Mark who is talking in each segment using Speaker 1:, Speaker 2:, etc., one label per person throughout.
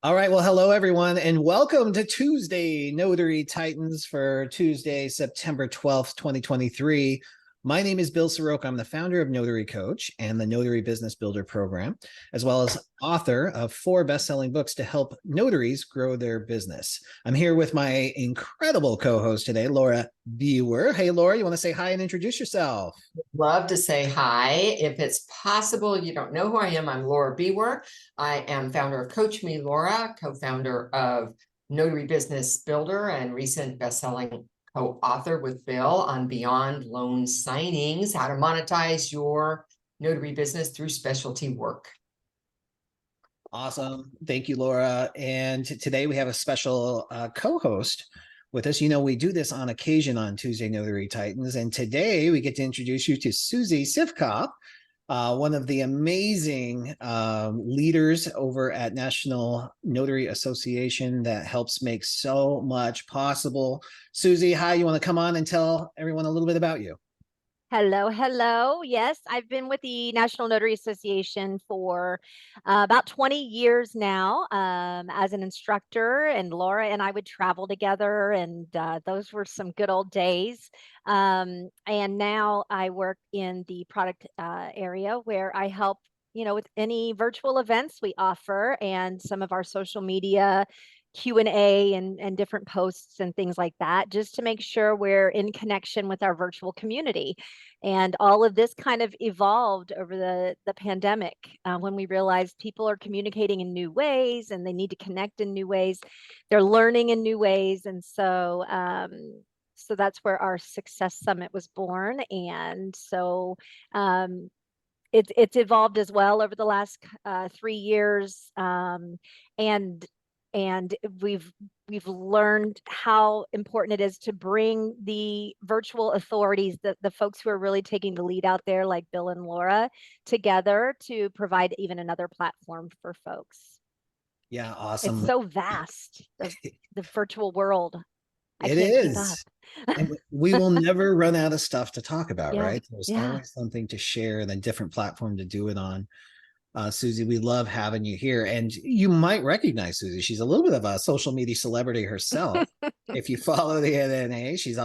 Speaker 1: All right. Well, hello, everyone, and welcome to Tuesday Notary Titans for Tuesday, September 12th, 2023. My name is Bill Soroka. I'm the founder of Notary Coach and the Notary Business Builder program, as well as author of 4 best-selling books to help notaries grow their business. I'm here with my incredible co-host today, Laura Biewer. Hey, Laura, you want to say hi and introduce yourself?
Speaker 2: Love to say hi. If it's possible, you don't know who I am. I'm Laura Biewer. I am founder of Coach Me Laura, co-founder of Notary Business Builder, and recent best-selling co-author with Bill on Beyond Loan Signings, how to monetize your notary business through specialty work.
Speaker 1: Awesome. Thank you, Laura. And today we have a special co-host with us. You know, we do this on occasion on Tuesday Notary Titans. And today we get to introduce you to Susie Sivkop, one of the amazing leaders over at National Notary Association that helps make so much possible. Susie, hi, you want to come on and tell everyone a little bit about you?
Speaker 3: Hello, hello. Yes, I've been with the National Notary Association for about 20 years now as an instructor, and Laura and I would travel together, and those were some good old days. And now I work in the product area where I help, with any virtual events we offer and some of our social media Q&A and different posts and things like that, just to make sure we're in connection with our virtual community. And all of this kind of evolved over the pandemic when we realized people are communicating in new ways and they need to connect in new ways. They're learning in new ways. And so that's where our Success Summit was born. And so it's evolved as well over the last 3 years. And and we've learned how important it is to bring the virtual authorities, the folks who are really taking the lead out there, like Bill and Laura, together to provide even another platform for folks.
Speaker 1: Yeah,
Speaker 3: It's
Speaker 1: awesome.
Speaker 3: so vast, the virtual world. I
Speaker 1: It
Speaker 3: can't keep up.
Speaker 1: is. And we will never run out of stuff to talk about,
Speaker 3: Yeah,
Speaker 1: right? There's
Speaker 3: yeah.
Speaker 1: always something to share and a different platform to do it on. Susie, we love having you here. And you might recognize Susie. She's a little bit of a social media celebrity herself. If you follow the NNA, she's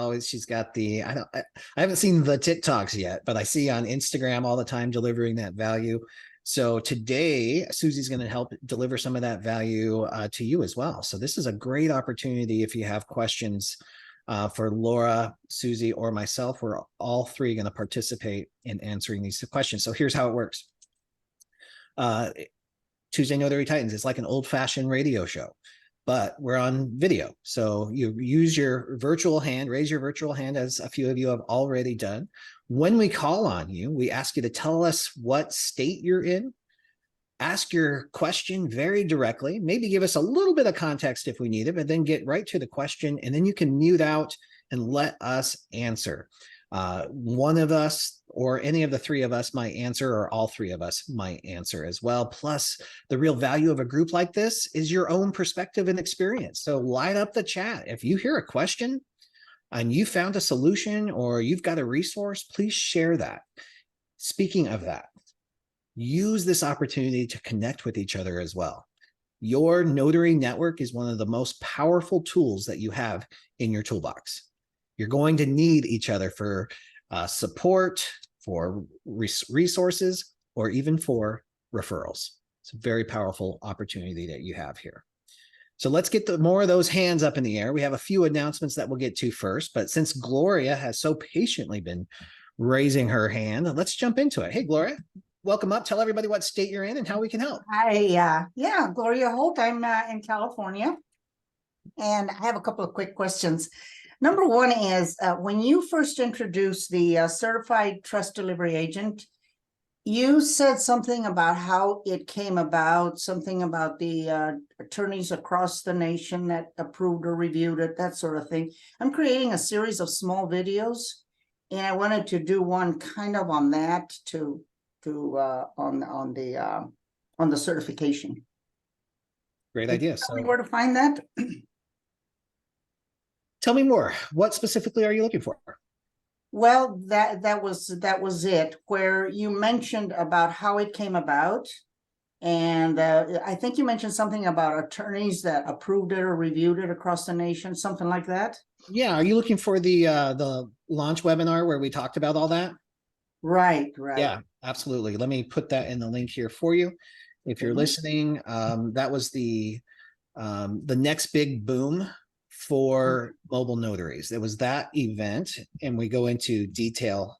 Speaker 1: got I haven't seen the TikToks yet, but I see on Instagram all the time delivering that value. So today, Susie's going to help deliver some of that value to you as well. So this is a great opportunity if you have questions for Laura, Susie, or myself. We're all three going to participate in answering these questions. So here's how it works. Tuesday Notary Titans is like an old-fashioned radio show, but we're on video. So you use your virtual hand, raise your virtual hand, as a few of you have already done. When we call on you, we ask you to tell us what state you're in. Ask your question very directly, maybe give us a little bit of context if we need it, but then get right to the question, and then you can mute out and let us answer. One of us or any of the three of us might answer, or all three of us might answer as well. Plus, the real value of a group like this is your own perspective and experience. So light up the chat. If you hear a question and you found a solution or you've got a resource, please share that. Speaking of that, use this opportunity to connect with each other as well. Your notary network is one of the most powerful tools that you have in your toolbox. You're going to need each other for support, for resources, or even for referrals. It's a very powerful opportunity that you have here. So let's get more of those hands up in the air. We have a few announcements that we'll get to first, but since Gloria has so patiently been raising her hand, let's jump into it. Hey, Gloria, welcome up. Tell everybody what state you're in and how we can help.
Speaker 4: Hi, yeah, Gloria Holt. I'm in California, and I have a couple of quick questions. Number one is, when you first introduced the certified trust delivery agent, you said something about how it came about, something about the attorneys across the nation that approved or reviewed it, that sort of thing. I'm creating a series of small videos, and I wanted to do one kind of on that on the certification.
Speaker 1: Great idea.
Speaker 4: Tell me where to find that.
Speaker 1: Tell me more. What specifically are you looking for?
Speaker 4: Well, that was it, where you mentioned about how it came about, And I think you mentioned something about attorneys that approved it or reviewed it across the nation, something like that.
Speaker 1: Yeah, are you looking for the launch webinar where we talked about all that?
Speaker 4: Right, right.
Speaker 1: Yeah, absolutely. Let me put that in the link here for you. If you're
Speaker 4: Mhm.
Speaker 1: listening, that was the next big boom for mobile notaries. It was that event, and we go into detail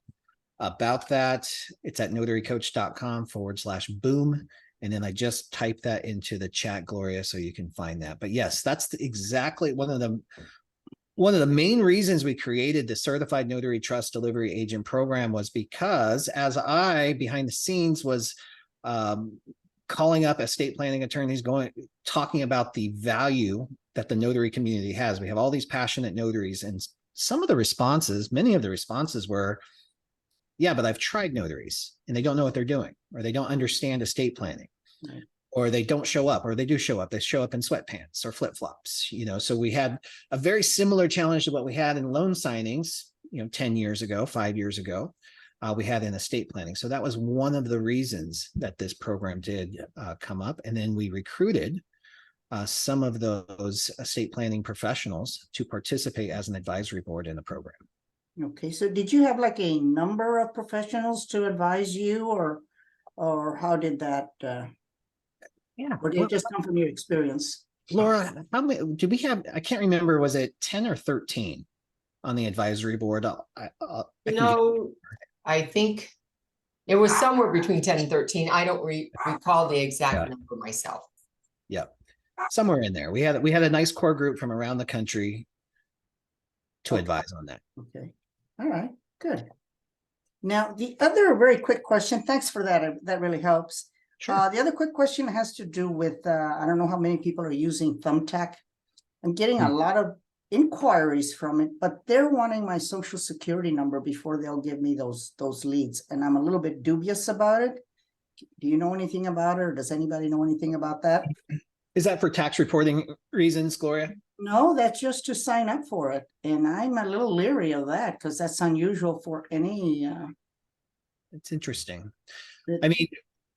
Speaker 1: about that. It's at notarycoach.com/boom. And then I just typed that into the chat, Gloria, so you can find that. But yes, that's exactly one of the main reasons we created the Certified Notary Trust Delivery Agent program was because as I, behind the scenes, was calling up estate planning attorneys, talking about the value that the notary community has. We have all these passionate notaries, and many of the responses were, yeah, but I've tried notaries and they don't know what they're doing, or they don't understand estate planning.
Speaker 4: Right.
Speaker 1: Or they don't show up, or they do show up. They show up in sweatpants or flip-flops, so we had a very similar challenge to what we had in loan signings, 10 years ago, 5 years ago, we had in estate planning. So that was one of the reasons that this program did come up. And then we recruited some of those estate planning professionals to participate as an advisory board in the program.
Speaker 4: Okay, so did you have like a number of professionals to advise you, or how did that,
Speaker 1: Yeah.
Speaker 4: or did it just come from your experience?
Speaker 1: Laura, how many do we have? I can't remember. Was it 10 or 13 on the advisory board?
Speaker 2: I think it was somewhere between 10 and 13. I don't recall the exact number myself.
Speaker 1: Yeah, somewhere in there. We had a nice core group from around the country to advise on that.
Speaker 4: Okay, all right, good. Now, the other very quick question, thanks for that. That really helps.
Speaker 1: Sure.
Speaker 4: The other quick question has to do with, I don't know how many people are using Thumbtack. I'm getting a lot of inquiries from it, but they're wanting my social security number before they'll give me those leads. And I'm a little bit dubious about it. Do you know anything about it, or does anybody know anything about that?
Speaker 1: Is that for tax reporting reasons, Gloria?
Speaker 4: No, that's just to sign up for it. And I'm a little leery of that because that's unusual for any.
Speaker 1: It's interesting. I mean,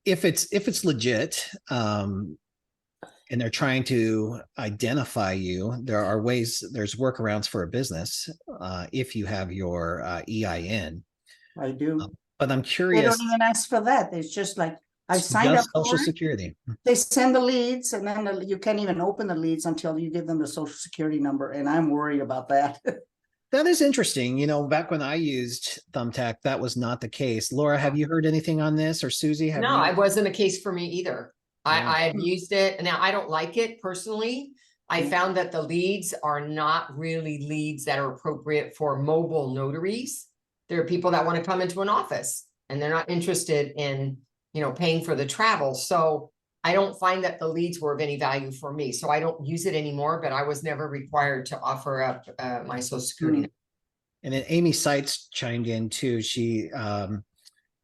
Speaker 1: if it's legit, and they're trying to identify you, there's workarounds for a business if you have your EIN.
Speaker 4: I do.
Speaker 1: But I'm
Speaker 4: They
Speaker 1: curious.
Speaker 4: don't even ask for that. It's just like, I signed up for
Speaker 1: Social
Speaker 4: it.
Speaker 1: Security.
Speaker 4: They send the leads, and then you can't even open the leads until you give them the social security number. And I'm worried about that.
Speaker 1: That is interesting. Back when I used Thumbtack, that was not the case. Laura, have you heard anything on this, or Susie?
Speaker 2: No, it wasn't a case for me either.
Speaker 1: Yeah.
Speaker 2: I have used it, and now I don't like it personally. I found that the leads are not really leads that are appropriate for mobile notaries. There are people that want to come into an office and they're not interested in, paying for the travel. So I don't find that the leads were of any value for me. So I don't use it anymore, but I was never required to offer up my social security number.
Speaker 1: And then Amy Seitz chimed in too. She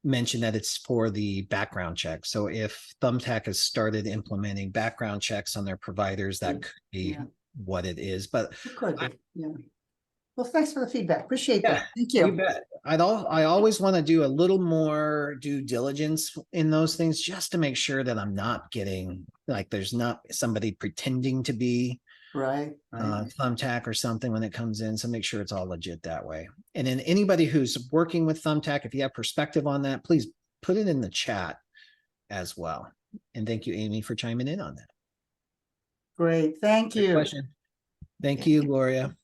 Speaker 1: mentioned that it's for the background check. So if Thumbtack has started implementing background checks on their providers, that could be what it is. But
Speaker 4: It could be. Yeah. Well, thanks for the feedback. Appreciate that. Thank you.
Speaker 1: You bet. I always want to do a little more due diligence in those things, just to make sure that I'm not getting, like, there's not somebody pretending to be
Speaker 4: Right.
Speaker 1: Thumbtack or something when it comes in. So make sure it's all legit that way. And then anybody who's working with Thumbtack, if you have perspective on that, please put it in the chat as well. And thank you, Amy, for chiming in on that.
Speaker 4: Great. Thank
Speaker 1: Good
Speaker 4: you.
Speaker 1: question. Thank you, Gloria.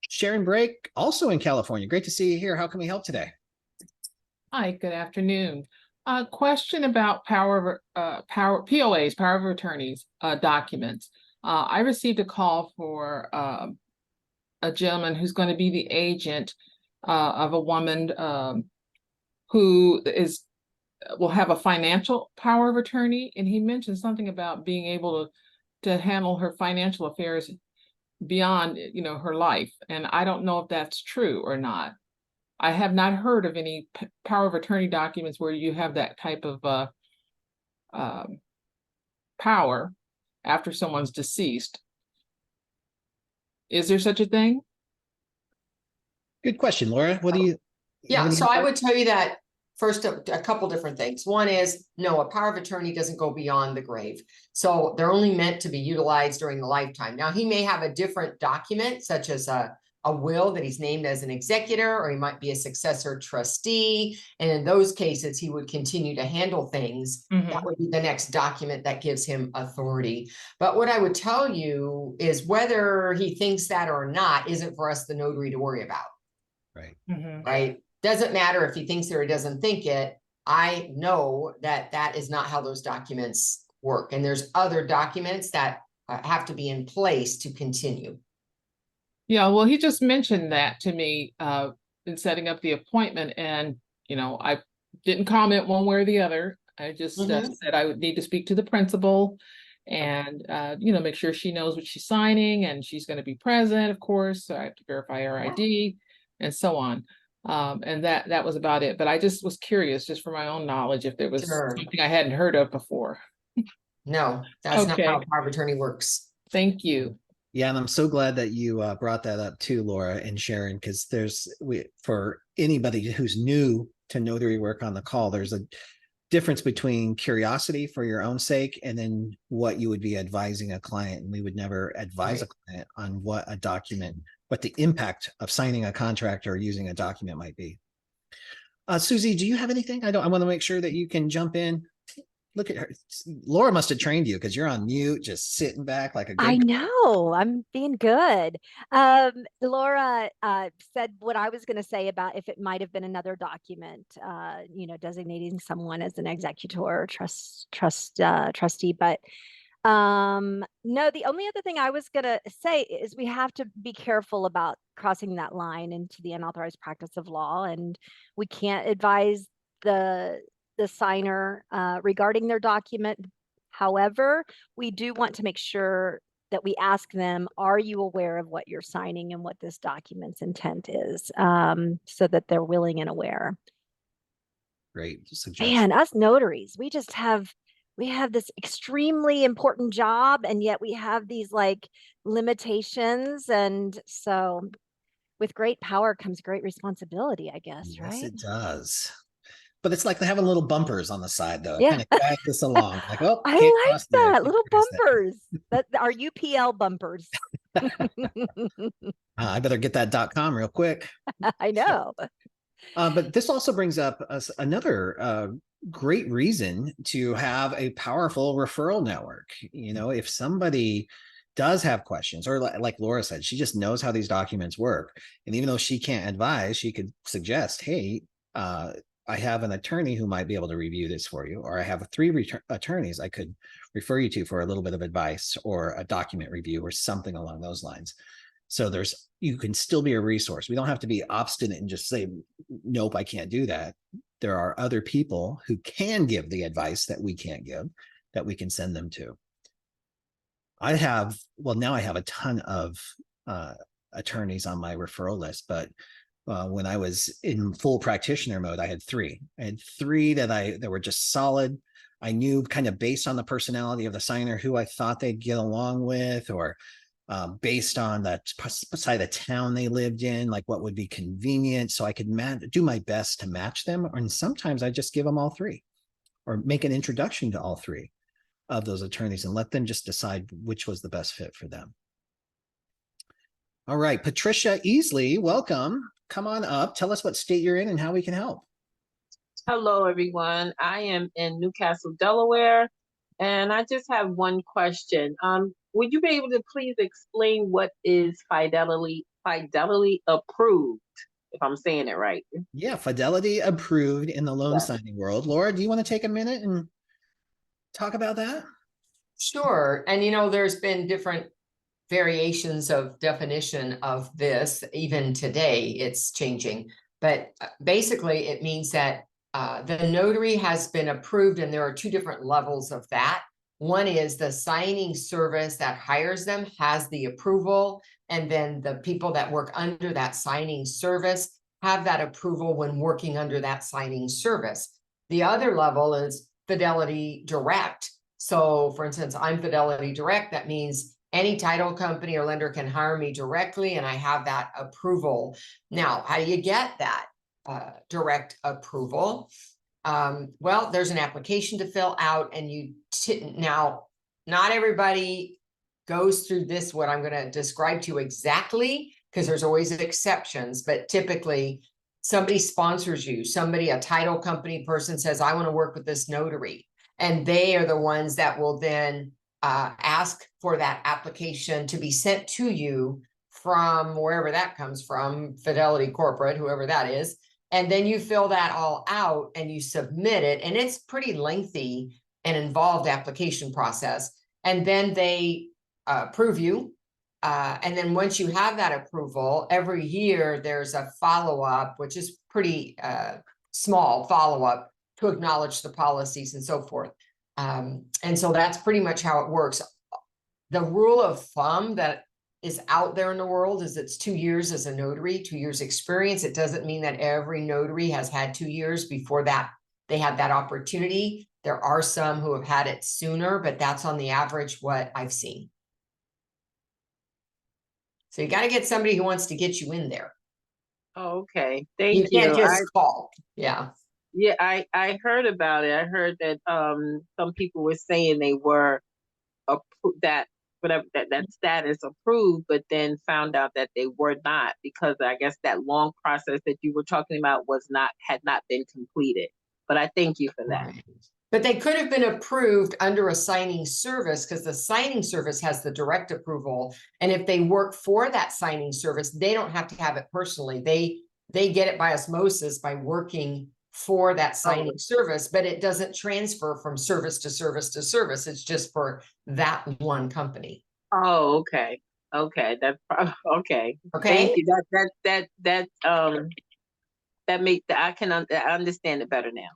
Speaker 1: Sharon Brake, also in California. Great to see you here. How can we help today?
Speaker 5: Hi, good afternoon. Question about POAs, power of attorneys, documents. I received a call for a gentleman who's going to be the agent of a woman who will have a financial power of attorney, and he mentioned something about being able to handle her financial affairs beyond, her life. And I don't know if that's true or not. I have not heard of any power of attorney documents where you have that type of power after someone's deceased. Is there such a thing?
Speaker 1: Good question, Laura. What do you?
Speaker 2: Yeah, so I would tell you that first, a couple different things. One is, no, a power of attorney doesn't go beyond the grave. So they're only meant to be utilized during the lifetime. Now, he may have a different document, such as a will that he's named as an executor, or he might be a successor trustee. And in those cases, he would continue to handle things. That would be the next document that gives him authority. But what I would tell you is whether he thinks that or not isn't for us, the notary, to worry about.
Speaker 1: Right.
Speaker 2: Right. Doesn't matter if he thinks it or doesn't think it. I know that that is not how those documents work. And there's other documents that have to be in place to continue.
Speaker 5: Yeah, well, he just mentioned that to me in setting up the appointment, and I didn't comment one way or the other. I just said I would need to speak to the principal and make sure she knows what she's signing, and she's going to be present, of course. So I have to verify her ID and so on. And that was about it. But I just was curious, just for my own knowledge, if there was something I hadn't heard of before.
Speaker 2: No, that's not how power of attorney works.
Speaker 5: Thank you.
Speaker 1: Yeah, and I'm so glad that you brought that up too, Laura and Sharon, because for anybody who's new to notary work on the call, there's a difference between curiosity for your own sake and then what you would be advising a client. And we would never advise a client on what the impact of signing a contract or using a document might be. Susie, do you have anything? I want to make sure that you can jump in. Look at her. Laura must have trained you because you're on mute, just sitting back like a good.
Speaker 3: I know, I'm being good. Laura said what I was going to say about if it might have been another document, designating someone as an executor or trustee. But no, the only other thing I was going to say is we have to be careful about crossing that line into the unauthorized practice of law, and we can't advise the signer regarding their document. However, we do want to make sure that we ask them, are you aware of what you're signing and what this document's intent is, so that they're willing and aware.
Speaker 1: Great suggestion.
Speaker 3: Man, us notaries, we have this extremely important job, and yet we have these like limitations. And so with great power comes great responsibility, I guess,
Speaker 1: yes,
Speaker 3: right?
Speaker 1: Yes, it does. But it's like having little bumpers on the side, though. It
Speaker 3: Yeah.
Speaker 1: kind of guides us along. Like, oh,
Speaker 3: I like that. Little bumpers. That are UPL bumpers.
Speaker 1: I better get that .com real quick.
Speaker 3: I know.
Speaker 1: But this also brings up another great reason to have a powerful referral network. If somebody does have questions, or like Laura said, she just knows how these documents work. And even though she can't advise, she could suggest, hey, I have an attorney who might be able to review this for you, or I have 3 attorneys I could refer you to for a little bit of advice or a document review or something along those lines. So you can still be a resource. We don't have to be obstinate and just say, nope, I can't do that. There are other people who can give the advice that we can't give, that we can send them to. Now I have a ton of attorneys on my referral list, but when I was in full practitioner mode, I had 3. I had 3 that were just solid. I knew kind of based on the personality of the signer who I thought they'd get along with, or based on the side of town they lived in, like what would be convenient. So I could do my best to match them. And sometimes I just give them all 3, or make an introduction to all 3 of those attorneys and let them just decide which was the best fit for them. All right, Patricia Easley, welcome. Come on up. Tell us what state you're in and how we can help.
Speaker 6: Hello, everyone. I am in Newcastle, Delaware, and I just have one question. Would you be able to please explain what is fidelity approved, if I'm saying it right?
Speaker 1: Yeah, fidelity approved in the loan signing world. Laura, do you want to take a minute and talk about that?
Speaker 2: Sure. And there's been different variations of definition of this. Even today, it's changing. But basically, it means that the notary has been approved, and there are 2 different levels of that. One is the signing service that hires them has the approval, and then the people that work under that signing service have that approval when working under that signing service. The other level is Fidelity Direct. So, for instance, I'm Fidelity Direct. That means any title company or lender can hire me directly, and I have that approval. Now, how do you get that? direct approval. Well, there's an application to fill out, and now, not everybody goes through this, what I'm going to describe to you exactly, because there's always exceptions, but typically somebody sponsors you, a title company person says, I want to work with this notary. And they are the ones that will then ask for that application to be sent to you from wherever that comes from, Fidelity Corporate, whoever that is. And then you fill that all out and you submit it. And it's pretty lengthy and involved application process. And then they approve you. And then once you have that approval, every year there's a follow-up, which is pretty small follow-up to acknowledge the policies and so forth. And so that's pretty much how it works. The rule of thumb that is out there in the world is it's 2 years as a notary, 2 years experience. It doesn't mean that every notary has had 2 years before that they had that opportunity. There are some who have had it sooner, but that's on the average what I've seen. So you got to get somebody who wants to get you in there.
Speaker 6: Okay, thank
Speaker 2: You
Speaker 6: you.
Speaker 2: can't just call. Yeah.
Speaker 6: Yeah, I heard about it. I heard that some people were saying they were that whatever that status approved, but then found out that they were not, because I guess that long process that you were talking about had not been completed. But I thank you for that.
Speaker 2: Right. But they could have been approved under a signing service, because the signing service has the direct approval. And if they work for that signing service, they don't have to have it personally. They get it by osmosis by working for that signing service, but it doesn't transfer from service to service to service. It's just for that one company.
Speaker 6: Oh, okay. Okay. That's okay.
Speaker 2: Okay.
Speaker 6: Thank you. I can understand it better now.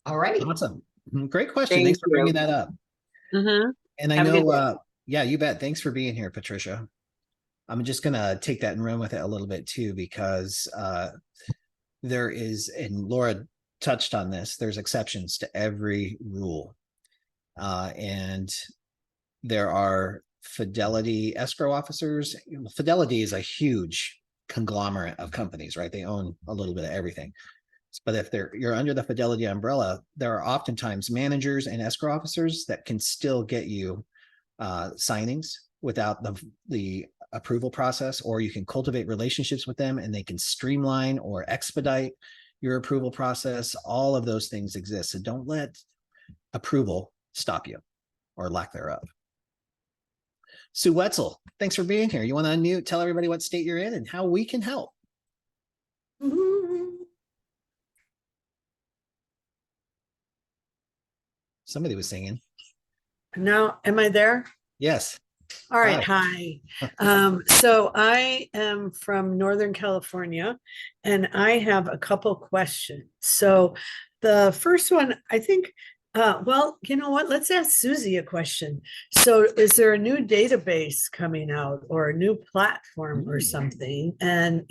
Speaker 2: All right.
Speaker 1: Awesome. Great question.
Speaker 6: Thank
Speaker 1: Thanks for
Speaker 6: you.
Speaker 1: bringing that up.
Speaker 6: Mm-hmm.
Speaker 1: And I
Speaker 6: Have a good
Speaker 1: know,
Speaker 6: day.
Speaker 1: yeah, you bet. Thanks for being here, Patricia. I'm just going to take that and run with it a little bit too, because there is, and Laura touched on this, there's exceptions to every rule. And there are Fidelity escrow officers. Fidelity is a huge conglomerate of companies, right? They own a little bit of everything. But if you're under the Fidelity umbrella, there are oftentimes managers and escrow officers that can still get you signings without the approval process, or you can cultivate relationships with them and they can streamline or expedite your approval process. All of those things exist. So don't let approval stop you, or lack thereof. Sue Wetzel, thanks for being here. You want to unmute, tell everybody what state you're in and how we can help. Somebody was singing.
Speaker 7: Now, am I there?
Speaker 1: Yes.
Speaker 7: All right. Hi. So I am from Northern California, and I have a couple questions. So the first one, I think, well, you know what? Let's ask Susie a question. So is there a new database coming out, or a new platform or something? And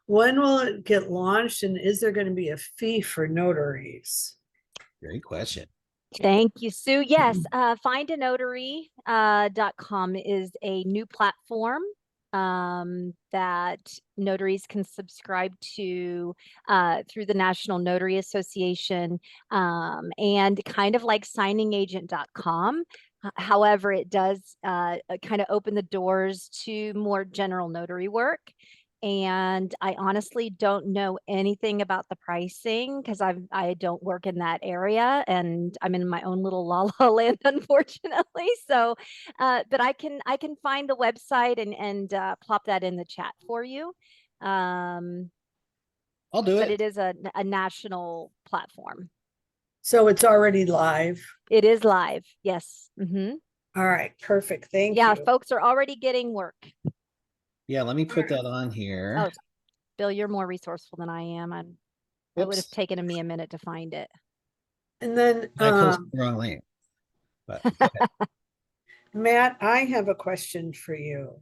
Speaker 7: when will it get launched? And is there going to be a fee for notaries?
Speaker 1: Great question.
Speaker 3: Thank you, Sue. Yes, findanotary.com is a new platform that notaries can subscribe to through the National Notary Association, and kind of like signingagent.com. However, it does kind of open the doors to more general notary work. And I honestly don't know anything about the pricing, because I don't work in that area, and I'm in my own little la la land, unfortunately. So, but I can find the website and plop that in the chat for you.
Speaker 1: I'll do
Speaker 3: But
Speaker 1: it.
Speaker 3: it is a national platform.
Speaker 7: So it's already live.
Speaker 3: It is live. Yes. Mm-hmm.
Speaker 7: All right. Perfect. Thank
Speaker 3: Yeah,
Speaker 7: you.
Speaker 3: folks are already getting work.
Speaker 1: Yeah, let me put that on here.
Speaker 3: Oh, Bill, you're more resourceful than I am. It would have taken me a minute to find it.
Speaker 7: And then
Speaker 1: I posted the wrong link. But
Speaker 7: Matt, I have a question for you,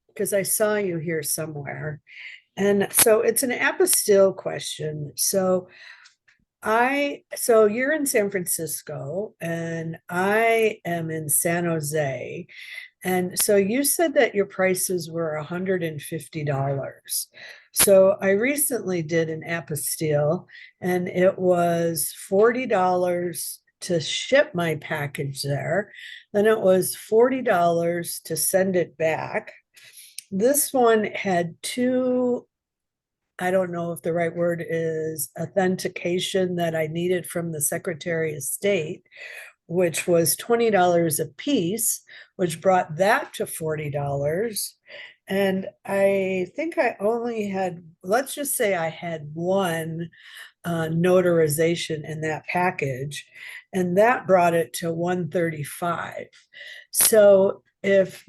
Speaker 7: because I saw you here somewhere. And so it's an apostille question. So So you're in San Francisco and I am in San Jose. And so you said that your prices were $150. So I recently did an apostille and it was $40 to ship my package there. Then it was $40 to send it back. This one had two, I don't know if the right word is authentication that I needed from the Secretary of State, which was $20 a piece, which brought that to $40. And I think I only had, let's just say I had one notarization in that package, and that brought it to $135. So if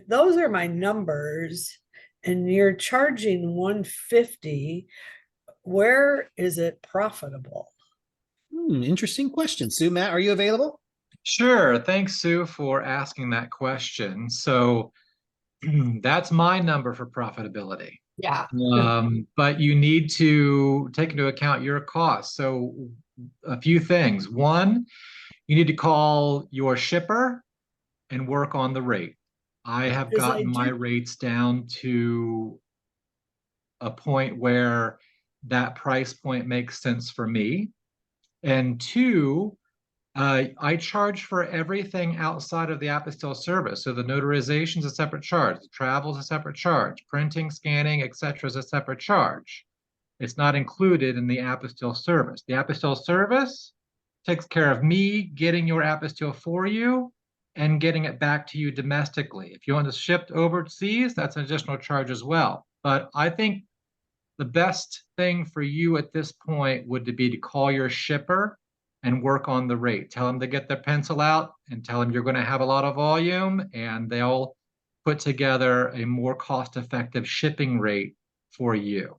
Speaker 7: those are my numbers and you're charging $150, where is it profitable?
Speaker 1: Interesting question. Sue, Matt, are you available?
Speaker 8: Sure. Thanks, Sue, for asking that question. So that's my number for profitability.
Speaker 2: Yeah.
Speaker 8: But you need to take into account your costs. So a few things. One, you need to call your shipper and work on the rate. I have gotten my rates down to a point where that price point makes sense for me. And two, I charge for everything outside of the apostille service. So the notarization is a separate charge, the travel is a separate charge, printing, scanning, etc. is a separate charge. It's not included in the apostille service. The apostille service takes care of me getting your apostille for you and getting it back to you domestically. If you want to ship overseas, that's an additional charge as well. But I think the best thing for you at this point would be to call your shipper and work on the rate. Tell them to get their pencil out and tell them you're going to have a lot of volume, and they'll put together a more cost-effective shipping rate for you.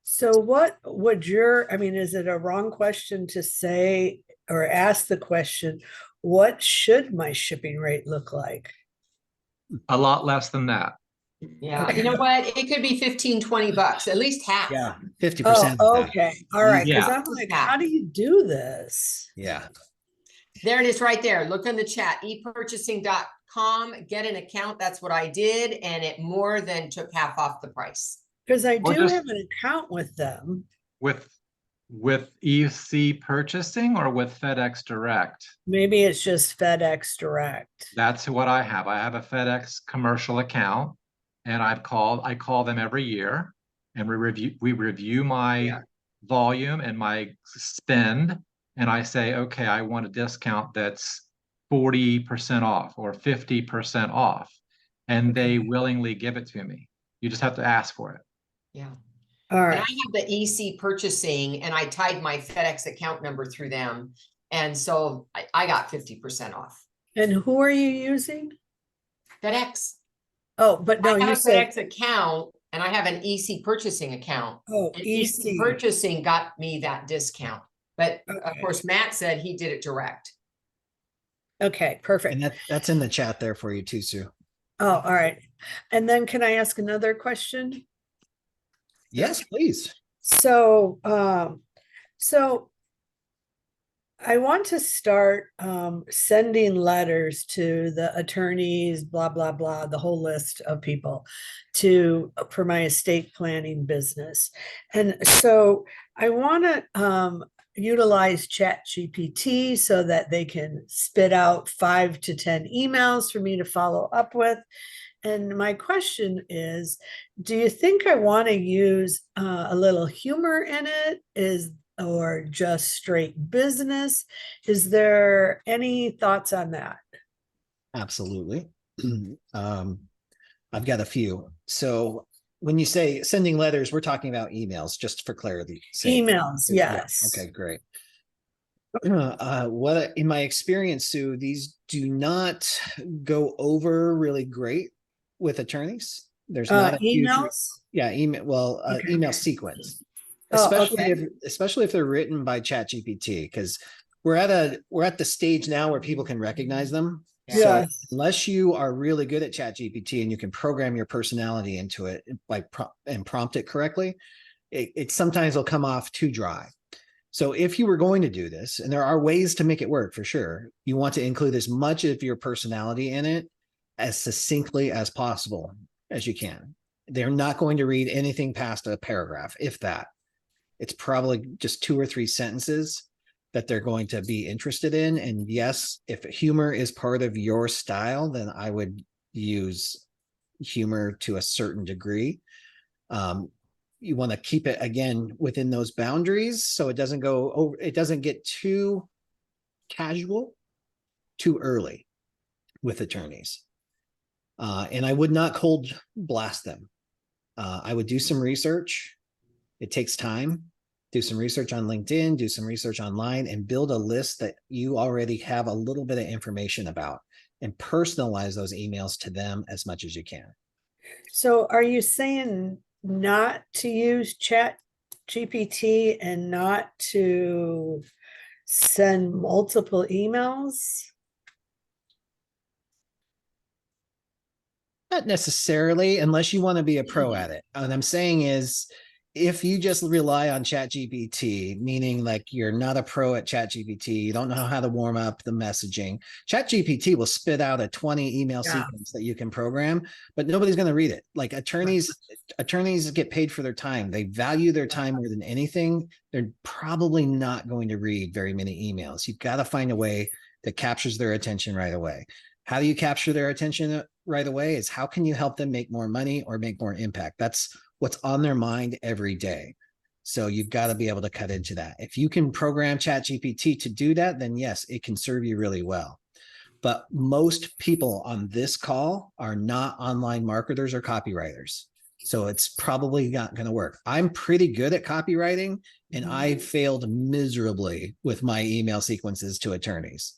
Speaker 7: So what would is it a wrong question to say or ask the question, what should my shipping rate look like?
Speaker 8: A lot less than that.
Speaker 2: Yeah. You know what? It could be 15, 20 bucks, at least half.
Speaker 1: Yeah, 50%.
Speaker 7: Okay. All right. Because
Speaker 8: Yeah.
Speaker 7: I'm like, how do you do this?
Speaker 1: Yeah.
Speaker 2: There it is right there. Look in the chat, epurchasing.com, get an account. That's what I did. And it more than took half off the price.
Speaker 7: Because I
Speaker 8: Or
Speaker 7: do
Speaker 8: just-
Speaker 7: have an account with them.
Speaker 8: With EC purchasing or with FedEx Direct?
Speaker 7: Maybe it's just FedEx Direct.
Speaker 8: That's what I have. I have a FedEx commercial account, and I call them every year, and we review my volume and my spend, and I say, okay, I want a discount that's 40% off or 50% off, and they willingly give it to me. You just have to ask for it.
Speaker 2: Yeah.
Speaker 7: All
Speaker 2: And I
Speaker 7: right.
Speaker 2: have the EC purchasing and I tied my FedEx account number through them. And so I got 50% off.
Speaker 7: And who are you using?
Speaker 2: FedEx.
Speaker 7: Oh, but no,
Speaker 2: I
Speaker 7: you
Speaker 2: have a
Speaker 7: said,
Speaker 2: FedEx account and I have an EC purchasing account.
Speaker 7: oh,
Speaker 2: And
Speaker 7: EC.
Speaker 2: purchasing got me that discount. But of
Speaker 7: Okay.
Speaker 2: course, Matt said he did it direct.
Speaker 7: Okay, perfect.
Speaker 1: And that's in the chat there for you too, Sue.
Speaker 7: Oh, all right. And then can I ask another question?
Speaker 1: Yes, please.
Speaker 7: So, so I want to start sending letters to the attorneys, blah, blah, blah, the whole list of people for my estate planning business. And so I want to utilize ChatGPT so that they can spit out 5 to 10 emails for me to follow up with. And my question is, do you think I want to use a little humor in it? Or just straight business? Is there any thoughts on that?
Speaker 1: Absolutely. I've got a few. So when you say sending letters, we're talking about emails, just for clarity.
Speaker 7: Emails, yes.
Speaker 1: Yeah. Okay, great. What in my experience, Sue, these do not go over really great with attorneys. There's not a huge,
Speaker 7: emails?
Speaker 1: email. Well,
Speaker 7: Okay.
Speaker 1: email sequence,
Speaker 7: Oh,
Speaker 1: especially
Speaker 7: okay.
Speaker 1: if they're written by ChatGPT, because we're at the stage now where people can recognize them. So
Speaker 7: Yes.
Speaker 1: unless you are really good at ChatGPT and you can program your personality into it and prompt it correctly, it sometimes will come off too dry. So if you were going to do this, and there are ways to make it work for sure, you want to include as much of your personality in it as succinctly as possible as you can. They're not going to read anything past a paragraph, if that. It's probably just 2 or 3 sentences that they're going to be interested in. And yes, if humor is part of your style, then I would use humor to a certain degree. You want to keep it again within those boundaries so it doesn't go over, it doesn't get too casual too early with attorneys. And I would not cold blast them. I would do some research. It takes time. Do some research on LinkedIn, do some research online, and build a list that you already have a little bit of information about, and personalize those emails to them as much as you can.
Speaker 7: So are you saying not to use Chat GPT and not to send multiple emails?
Speaker 1: Not necessarily, unless you want to be a pro at it. What I'm saying is, if you just rely on ChatGPT, meaning like you're not a pro at ChatGPT, you don't know how to warm up the messaging, ChatGPT will spit out a 20 email sequence that you can program, but nobody's going to read it. Like attorneys get paid for their time. They value their time more than anything. They're probably not going to read very many emails. You've got to find a way that captures their attention right away. How do you capture their attention right away? Is how can you help them make more money or make more impact? That's what's on their mind every day. So you've got to be able to cut into that. If you can program ChatGPT to do that, then yes, it can serve you really well. But most people on this call are not online marketers or copywriters. So it's probably not going to work. I'm pretty good at copywriting, and I failed miserably with my email sequences to attorneys.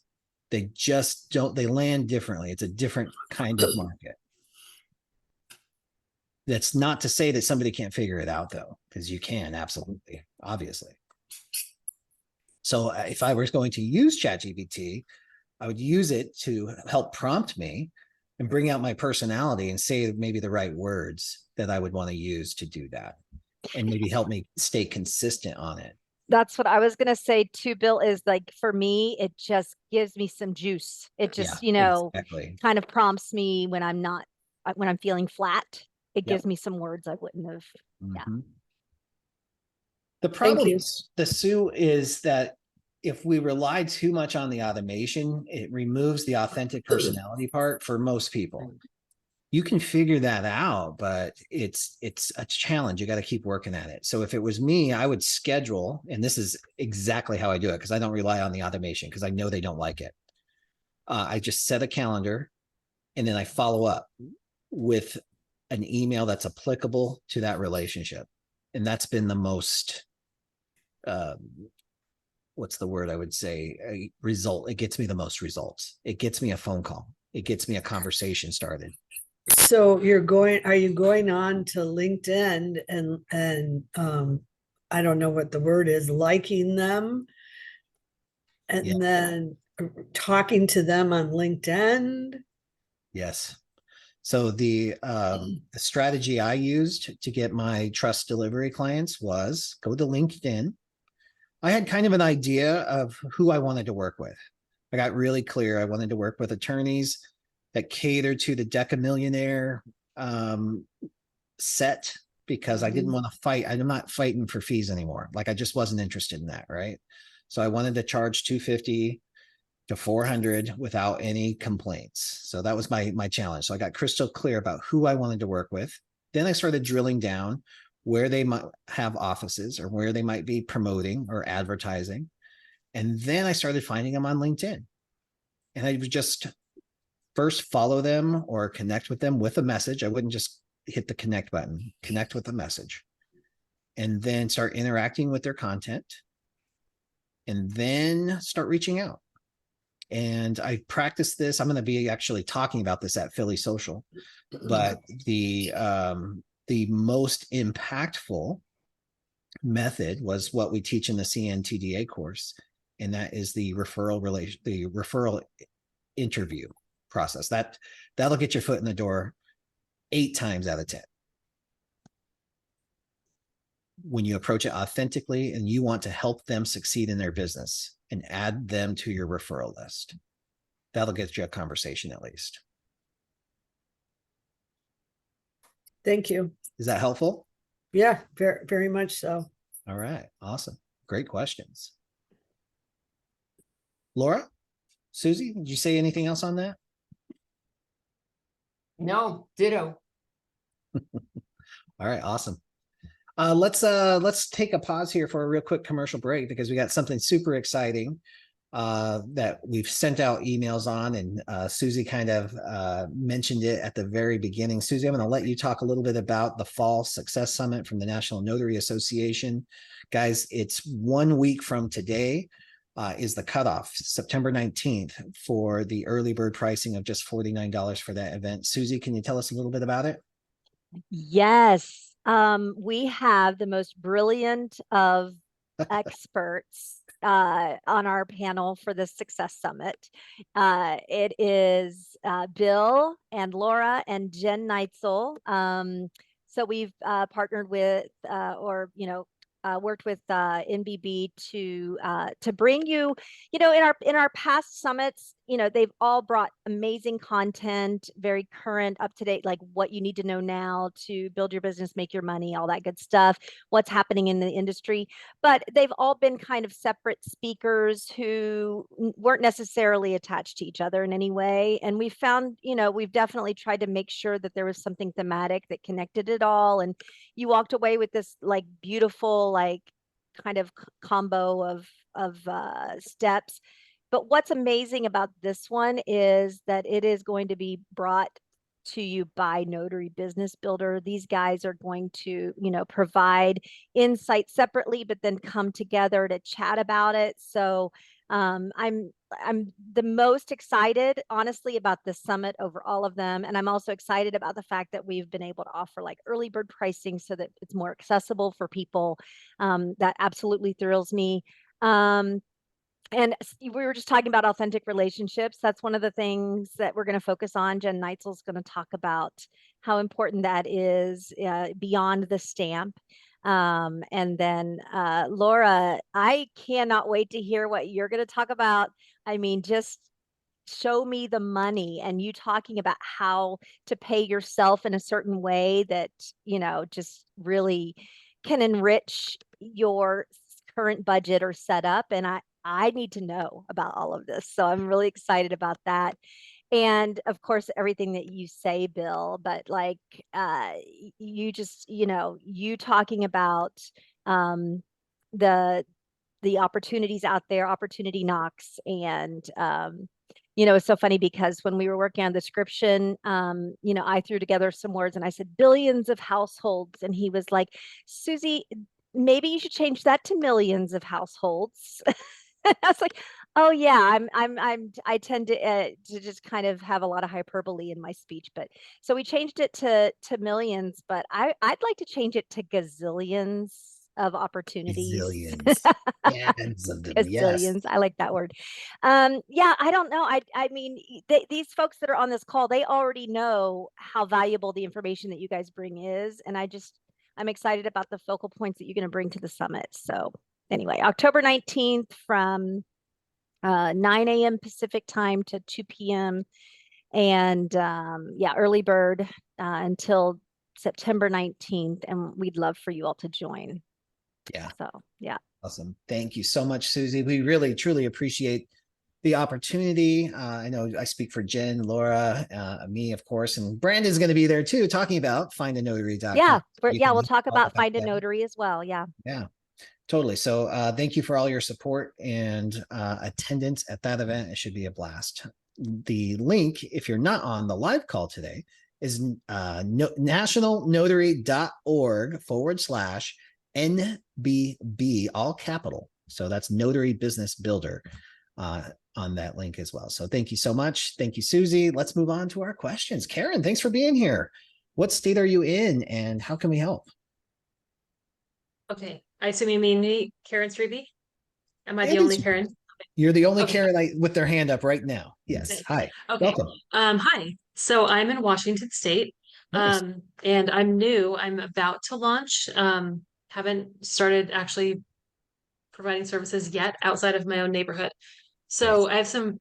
Speaker 1: They just don't, they land differently. It's a different kind of market. That's not to say that somebody can't figure it out, though, because you can, absolutely, obviously. So if I was going to use ChatGPT, I would use it to help prompt me and bring out my personality and say maybe the right words that I would want to use to do that, and maybe help me stay consistent on it.
Speaker 3: That's what I was going to say too, Bill, is like, for me, it just gives me some juice. It just,
Speaker 1: Exactly.
Speaker 3: kind of prompts me when I'm not, when I'm feeling flat. It gives me some words I wouldn't have.
Speaker 1: Mm-hmm. The problem,
Speaker 7: you.
Speaker 1: the Sue, is that if we rely too much on the automation, it removes the authentic personality part for most people. You can figure that out, but it's a challenge. You got to keep working at it. So if it was me, I would schedule, and this is exactly how I do it, because I don't rely on the automation, because I know they don't like it. I just set a calendar, and then I follow up with an email that's applicable to that relationship. And that's been the most, what's the word I would say, a result. It gets me the most results. It gets me a phone call. It gets me a conversation started.
Speaker 7: So are you going on to LinkedIn and I don't know what the word is, liking them and then talking to them on LinkedIn?
Speaker 1: Yes. So the strategy I used to get my trust delivery clients was go to LinkedIn. I had kind of an idea of who I wanted to work with. I got really clear. I wanted to work with attorneys that cater to the decamillionaire set, because I didn't want to fight. I'm not fighting for fees anymore. Like, I just wasn't interested in that, right? So I wanted to charge $250 to $400 without any complaints. So that was my challenge. So I got crystal clear about who I wanted to work with. Then I started drilling down where they might have offices or where they might be promoting or advertising. And then I started finding them on LinkedIn. And I would just first follow them or connect with them with a message. I wouldn't just hit the connect button, connect with a message, and then start interacting with their content, and then start reaching out. And I practiced this. I'm going to be actually talking about this at Philly Social, but the most impactful method was what we teach in the CNTDA course, and that is the referral interview process. That'll get your foot in the door 8 times out of 10. when you approach it authentically and you want to help them succeed in their business and add them to your referral list. That'll get you a conversation at least.
Speaker 7: Thank you.
Speaker 1: Is that helpful?
Speaker 7: Yeah, very, very much so.
Speaker 1: All right. Awesome. Great questions. Laura, Susie, did you say anything else on that?
Speaker 2: No, ditto.
Speaker 1: All right. Awesome. Let's take a pause here for a real quick commercial break because we got something super exciting that we've sent out emails on, and Susie kind of mentioned it at the very beginning. Susie, I'm going to let you talk a little bit about the Fall Success Summit from the National Notary Association. Guys, it's 1 week from today is the cutoff, September 19th, for the early bird pricing of just $49 for that event. Susie, can you tell us a little bit about it?
Speaker 3: Yes. We have the most brilliant of experts on our panel for the Success Summit. It is Bill and Laura and Jen Neitzel. So we've partnered with worked with NBB to bring you, in our past summits, they've all brought amazing content, very current, up to date, like what you need to know now to build your business, make your money, all that good stuff, what's happening in the industry. But they've all been kind of separate speakers who weren't necessarily attached to each other in any way. And we found, we've definitely tried to make sure that there was something thematic that connected it all. And you walked away with this like beautiful, like kind of combo of steps. But what's amazing about this one is that it is going to be brought to you by Notary Business Builder. These guys are going to, provide insight separately, but then come together to chat about it. So I'm the most excited, honestly, about this summit over all of them. And I'm also excited about the fact that we've been able to offer like early bird pricing so that it's more accessible for people. That absolutely thrills me. And we were just talking about authentic relationships. That's one of the things that we're going to focus on. Jen Neitzel's going to talk about how important that is beyond the stamp. And then Laura, I cannot wait to hear what you're going to talk about. I mean, just show me the money, and you talking about how to pay yourself in a certain way that, just really can enrich your current budget or setup. And I need to know about all of this. So I'm really excited about that. And of course, everything that you say, Bill, but like you just, you talking about the opportunities out there, opportunity knocks. And it's so funny because when we were working on the description, I threw together some words and I said billions of households, and he was like, Susie, maybe you should change that to millions of households. I was like, oh yeah, I tend to just kind of have a lot of hyperbole in my speech, but so we changed it to millions, but I'd like to change it to gazillions of opportunities.
Speaker 1: Zillions. Tens of them. Yes.
Speaker 3: Gazillions. I like that word. Yeah, I don't know. I mean, these folks that are on this call, they already know how valuable the information that you guys bring is, and I'm excited about the focal points that you're going to bring to the summit. So anyway, October 19th from 9 a.m. Pacific time to 2 p.m. And early bird until September 19th. And we'd love for you all to join.
Speaker 1: Yeah.
Speaker 3: So, yeah.
Speaker 1: Awesome. Thank you so much, Susie. We really, truly appreciate the opportunity. I know I speak for Jen, Laura, me, of course, and Brandon's going to be there too, talking about findinotary.com.
Speaker 3: Yeah. We'll talk about Find a Notary as well. Yeah.
Speaker 1: Yeah. Totally. So thank you for all your support and attendance at that event. It should be a blast. The link, if you're not on the live call today, is nationalnotary.org/NBB, all capital. So that's Notary Business Builder on that link as well. So thank you so much. Thank you, Susie. Let's move on to our questions. Karen, thanks for being here. What state are you in and how can we help?
Speaker 9: Okay, I assume you mean me, Karen Strebe? Am I
Speaker 1: It
Speaker 9: the only
Speaker 1: is-
Speaker 9: Karen?
Speaker 1: You're the only
Speaker 9: Okay.
Speaker 1: Karen with their hand up right now. Yes. Hi.
Speaker 9: Okay.
Speaker 1: Welcome.
Speaker 9: Hi. So I'm in Washington State.
Speaker 1: Nice.
Speaker 9: And I'm new. I'm about to launch haven't started actually providing services yet outside of my own neighborhood. So I have some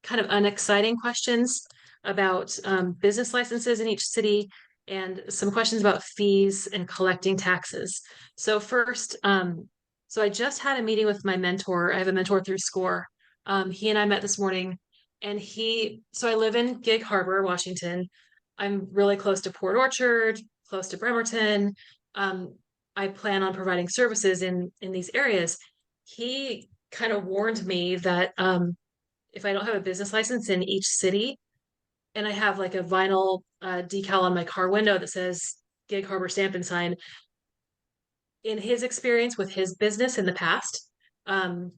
Speaker 9: kind of unexciting questions about business licenses in each city and some questions about fees and collecting taxes. So first, so I just had a meeting with my mentor. I have a mentor through SCORE. He and I met this morning, and so I live in Gig Harbor, Washington. I'm really close to Port Orchard, close to Bremerton. I plan on providing services in these areas. He kind of warned me that if I don't have a business license in each city, and I have like a vinyl decal on my car window that says Gig Harbor Stamp and Sign, in his experience with his business in the past, um,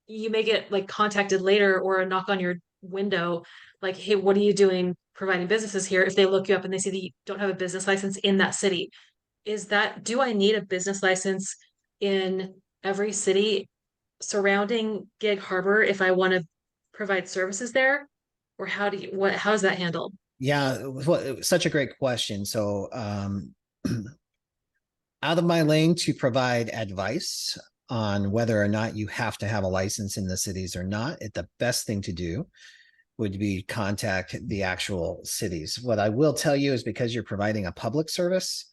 Speaker 9: you may get like contacted later or a knock on your window, like, hey, what are you doing providing businesses here? If they look you up and they see that you don't have a business license in that city, do I need a business license in every city surrounding Gig Harbor if I want to provide services there? Or how is that handled?
Speaker 1: Yeah, well, such a great question. So, out of my lane to provide advice on whether or not you have to have a license in the cities or not, the best thing to do would be contact the actual cities. What I will tell you is, because you're providing a public service,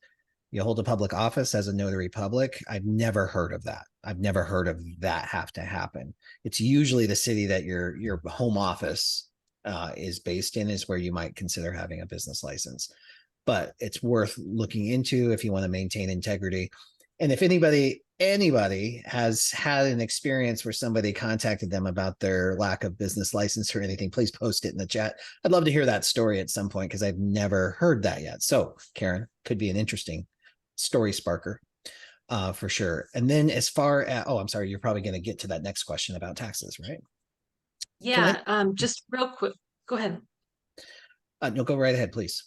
Speaker 1: you hold a public office as a notary public. I've never heard of that. I've never heard of that have to happen. It's usually the city that your home office is based in is where you might consider having a business license. But it's worth looking into if you want to maintain integrity. And if anybody has had an experience where somebody contacted them about their lack of business license or anything, please post it in the chat. I'd love to hear that story at some point, because I've never heard that yet. So, Karen, could be an interesting story sparker for sure. And then as far as, oh, I'm sorry, you're probably going to get to that next question about taxes, right?
Speaker 9: Yeah, just real quick, go ahead.
Speaker 1: No, go right ahead, please.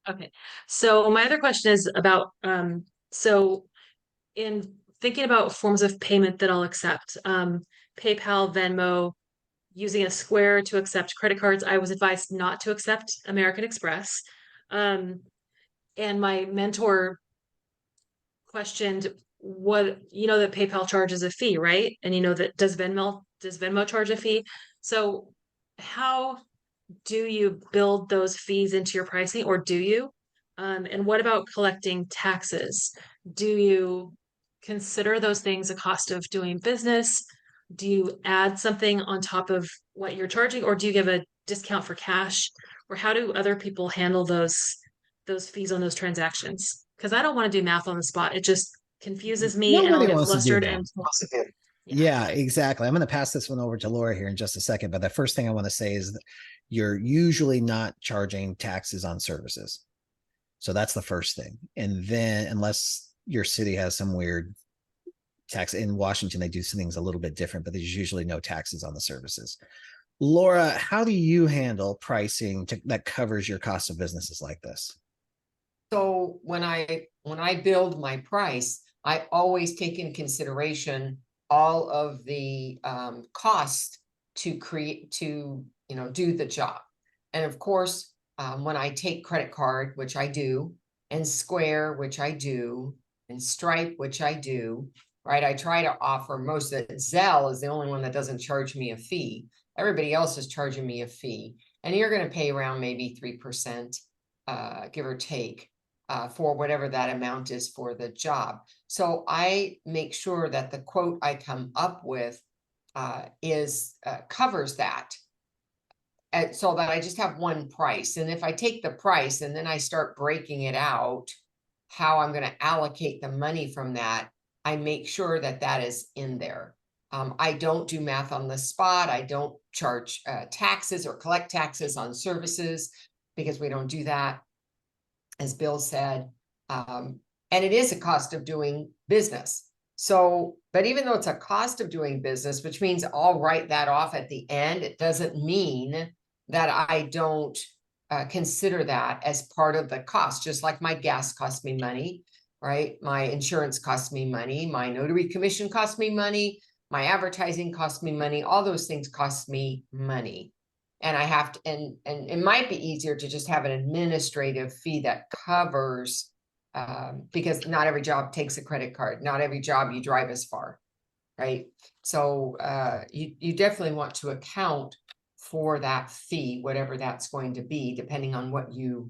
Speaker 9: Okay, so my other question is about, so in thinking about forms of payment that I'll accept, PayPal, Venmo, using a Square to accept credit cards, I was advised not to accept American Express. And my mentor questioned that PayPal charges a fee, right? And that does Venmo charge a fee? So how do you build those fees into your pricing, or do you? And what about collecting taxes? Do you consider those things a cost of doing business? Do you add something on top of what you're charging, or do you give a discount for cash? Or how do other people handle those fees on those transactions? Because I don't want to do math on the spot. It just confuses me, and I'll
Speaker 1: Nobody
Speaker 9: get
Speaker 1: wants to do
Speaker 9: flustered
Speaker 1: that.
Speaker 9: and
Speaker 1: Yeah, exactly. I'm going to pass this one over to Laura here in just a second. But the first thing I want to say is that you're usually not charging taxes on services. So that's the first thing. And then, unless your city has some weird tax, in Washington, they do some things a little bit different, but there's usually no taxes on the services. Laura, how do you handle pricing that covers your cost of businesses like this?
Speaker 2: So when I build my price, I always take in consideration all of the cost to do the job. And of course, when I take credit card, which I do, and Square, which I do, and Stripe, which I do, right? I try to offer most of it. Zelle is the only one that doesn't charge me a fee. Everybody else is charging me a fee. And you're going to pay around maybe 3%, give or take, for whatever that amount is for the job. So I make sure that the quote I come up with covers that. And so that I just have one price. And if I take the price and then I start breaking it out, how I'm going to allocate the money from that, I make sure that that is in there. I don't do math on the spot. I don't charge taxes or collect taxes on services, because we don't do that, as Bill said. And it is a cost of doing business. So, but even though it's a cost of doing business, which means I'll write that off at the end, it doesn't mean that I don't consider that as part of the cost. Just like my gas costs me money, right? My insurance costs me money. My notary commission costs me money. My advertising costs me money. All those things cost me money. And I have to, and it might be easier to just have an administrative fee that covers because not every job takes a credit card. Not every job you drive as far, right? So you definitely want to account for that fee, whatever that's going to be, depending on what you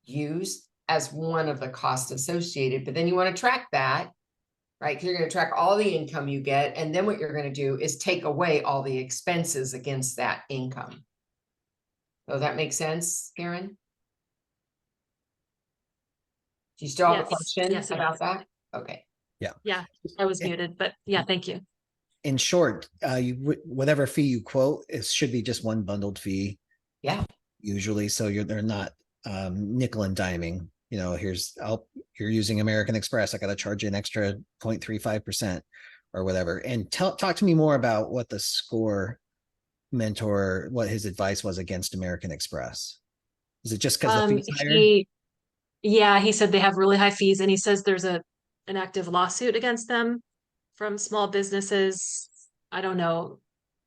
Speaker 2: use as one of the costs associated. But then you want to track that, right? Because you're going to track all the income you get. And then what you're going to do is take away all the expenses against that income. Does that make sense, Karen? Do you still have a
Speaker 9: Yes.
Speaker 2: question
Speaker 9: Yes, it
Speaker 2: about
Speaker 9: does.
Speaker 2: that? Okay.
Speaker 9: Yeah, I was muted, but yeah, thank you.
Speaker 1: In short, whatever fee you quote, it should be just one bundled fee.
Speaker 2: Yeah.
Speaker 1: Usually, so they're not nickel and diming. You know, you're using American Express. I got to charge you an extra 0.35% or whatever. And talk to me more about what the SCORE mentor, what his advice was against American Express. Is it just because the fees higher?
Speaker 9: Yeah, he said they have really high fees, and he says there's an active lawsuit against them from small businesses. I don't know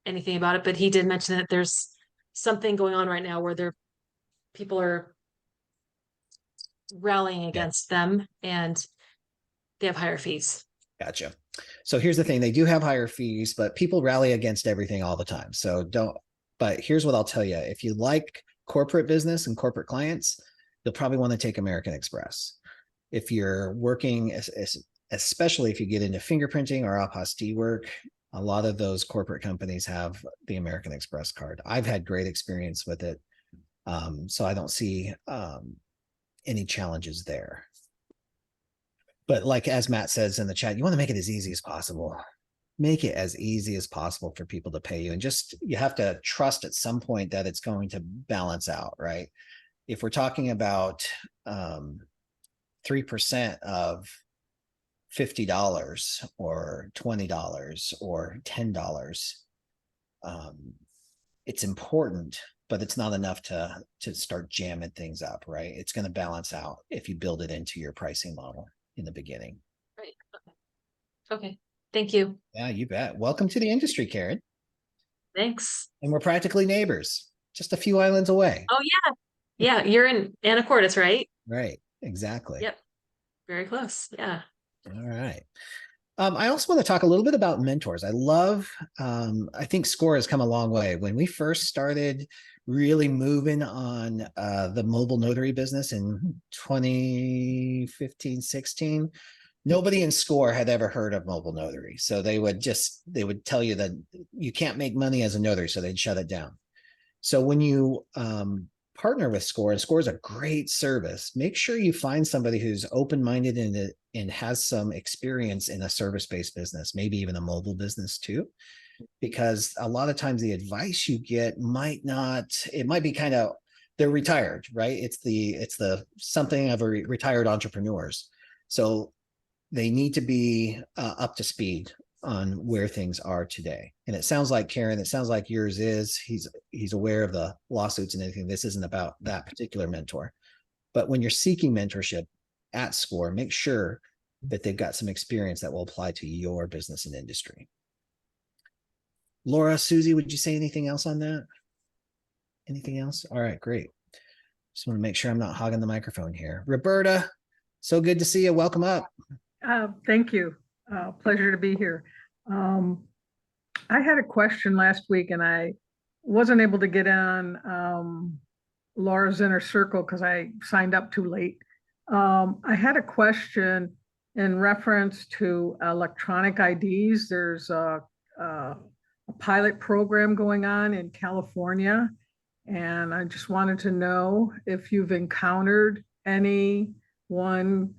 Speaker 9: anything about it, but he did mention that there's something going on right now where people are rallying against them and they have higher fees.
Speaker 1: Gotcha. So here's the thing, they do have higher fees, but people rally against everything all the time. So but here's what I'll tell you. If you like corporate business and corporate clients, you'll probably want to take American Express. If you're working, especially if you get into fingerprinting or apostille work, a lot of those corporate companies have the American Express card. I've had great experience with it. So I don't see any challenges there. But like, as Matt says in the chat, you want to make it as easy as possible. Make it as easy as possible for people to pay you. And you have to trust at some point that it's going to balance out, right? If we're talking about 3% of $50 or $20 or $10, it's important, but it's not enough to start jamming things up, right? It's going to balance out if you build it into your pricing model in the beginning.
Speaker 9: Right. Okay. Thank you.
Speaker 1: Yeah, you bet. Welcome to the industry, Karen.
Speaker 9: Thanks.
Speaker 1: And we're practically neighbors, just a few islands away.
Speaker 9: Oh yeah. Yeah, you're in Anacortes, right?
Speaker 1: Right. Exactly.
Speaker 9: Yep. Very close. Yeah.
Speaker 1: All right. I also want to talk a little bit about mentors. I think SCORE has come a long way. When we first started really moving on the mobile notary business in 2015, 16, nobody in SCORE had ever heard of mobile notary. So they would tell you that you can't make money as a notary, so they'd shut it down. So when you partner with SCORE, and SCORE is a great service, make sure you find somebody who's open-minded and has some experience in a service-based business, maybe even a mobile business too, because a lot of times the advice you get might be kind of, they're retired, right? It's the something of a retired entrepreneurs. So they need to be up to speed on where things are today. And it sounds like, Karen, yours is, he's aware of the lawsuits and everything. This isn't about that particular mentor. But when you're seeking mentorship at SCORE, make sure that they've got some experience that will apply to your business and industry. Laura, Susie, would you say anything else on that? Anything else? All right, great. Just want to make sure I'm not hogging the microphone here. Roberta, so good to see you. Welcome up.
Speaker 10: Thank you. Pleasure to be here. I had a question last week and I wasn't able to get on Laura's Inner Circle because I signed up too late. I had a question in reference to electronic IDs. There's a pilot program going on in California, and I just wanted to know if you've encountered anyone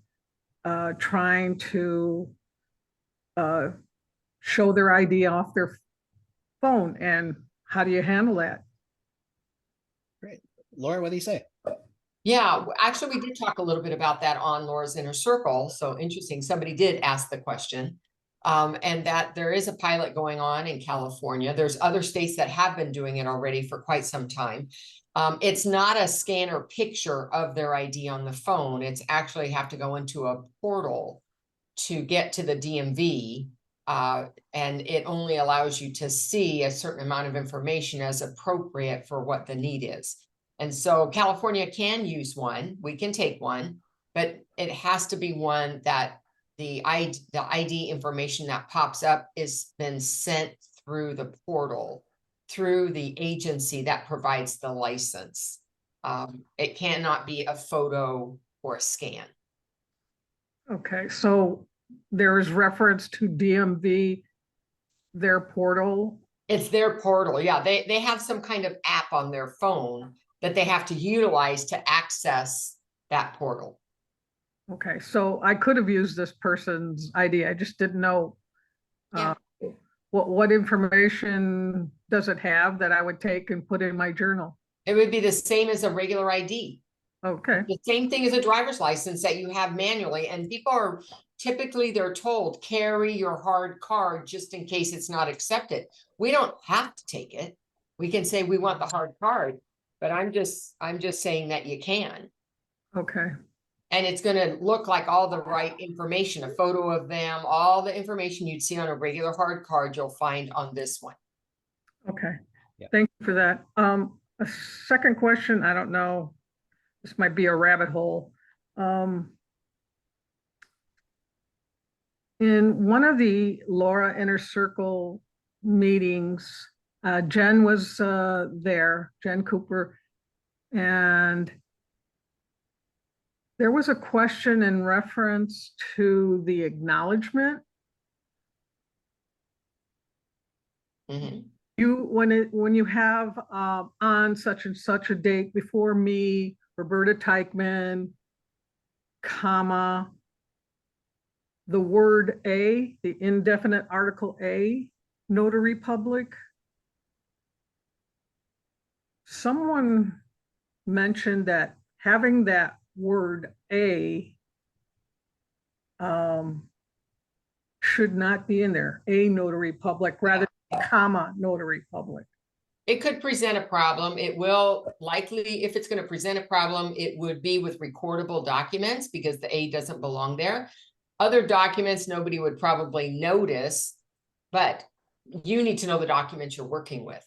Speaker 10: trying to show their ID off their phone, and how do you handle that?
Speaker 1: Great. Laura, what do you say?
Speaker 2: Yeah, actually, we did talk a little bit about that on Laura's Inner Circle. So interesting. Somebody did ask the question. And that there is a pilot going on in California. There's other states that have been doing it already for quite some time. It's not a scan or picture of their ID on the phone. It's actually have to go into a portal to get to the DMV. And it only allows you to see a certain amount of information as appropriate for what the need is. And so California can use one. We can take one. but it has to be one that the ID information that pops up is been sent through the portal, through the agency that provides the license. It cannot be a photo or a scan.
Speaker 10: Okay, so there is reference to DMV, their portal.
Speaker 2: It's their portal. Yeah, they have some kind of app on their phone that they have to utilize to access that portal.
Speaker 10: Okay, so I could have used this person's ID. I just didn't know
Speaker 2: Yeah.
Speaker 10: what information does it have that I would take and put in my journal?
Speaker 2: It would be the same as a regular ID.
Speaker 10: Okay,
Speaker 2: The same thing as a driver's license that you have manually, and people are typically, they're told, carry your hard card just in case it's not accepted. We don't have to take it. We can say we want the hard card, but I'm just saying that you can.
Speaker 10: okay,
Speaker 2: And it's gonna look like all the right information, a photo of them, all the information you'd see on a regular hard card, you'll find on this one.
Speaker 10: okay.
Speaker 1: Yeah.
Speaker 10: Thank you for that. A second question, I don't know, this might be a rabbit hole. In one of the Laura Inner Circle meetings, Jen was there, Jen Cooper, and there was a question in reference to the acknowledgement.
Speaker 2: Mhm.
Speaker 10: When you have on such and such a date before me, Roberta Teichman, comma, the word a, the indefinite article a, notary public. Someone mentioned that having that word a should not be in there, a notary public, rather than comma notary public.
Speaker 2: It could present a problem. It will likely, if it's going to present a problem, it would be with recordable documents because the A doesn't belong there. Other documents, nobody would probably notice, but you need to know the documents you're working with.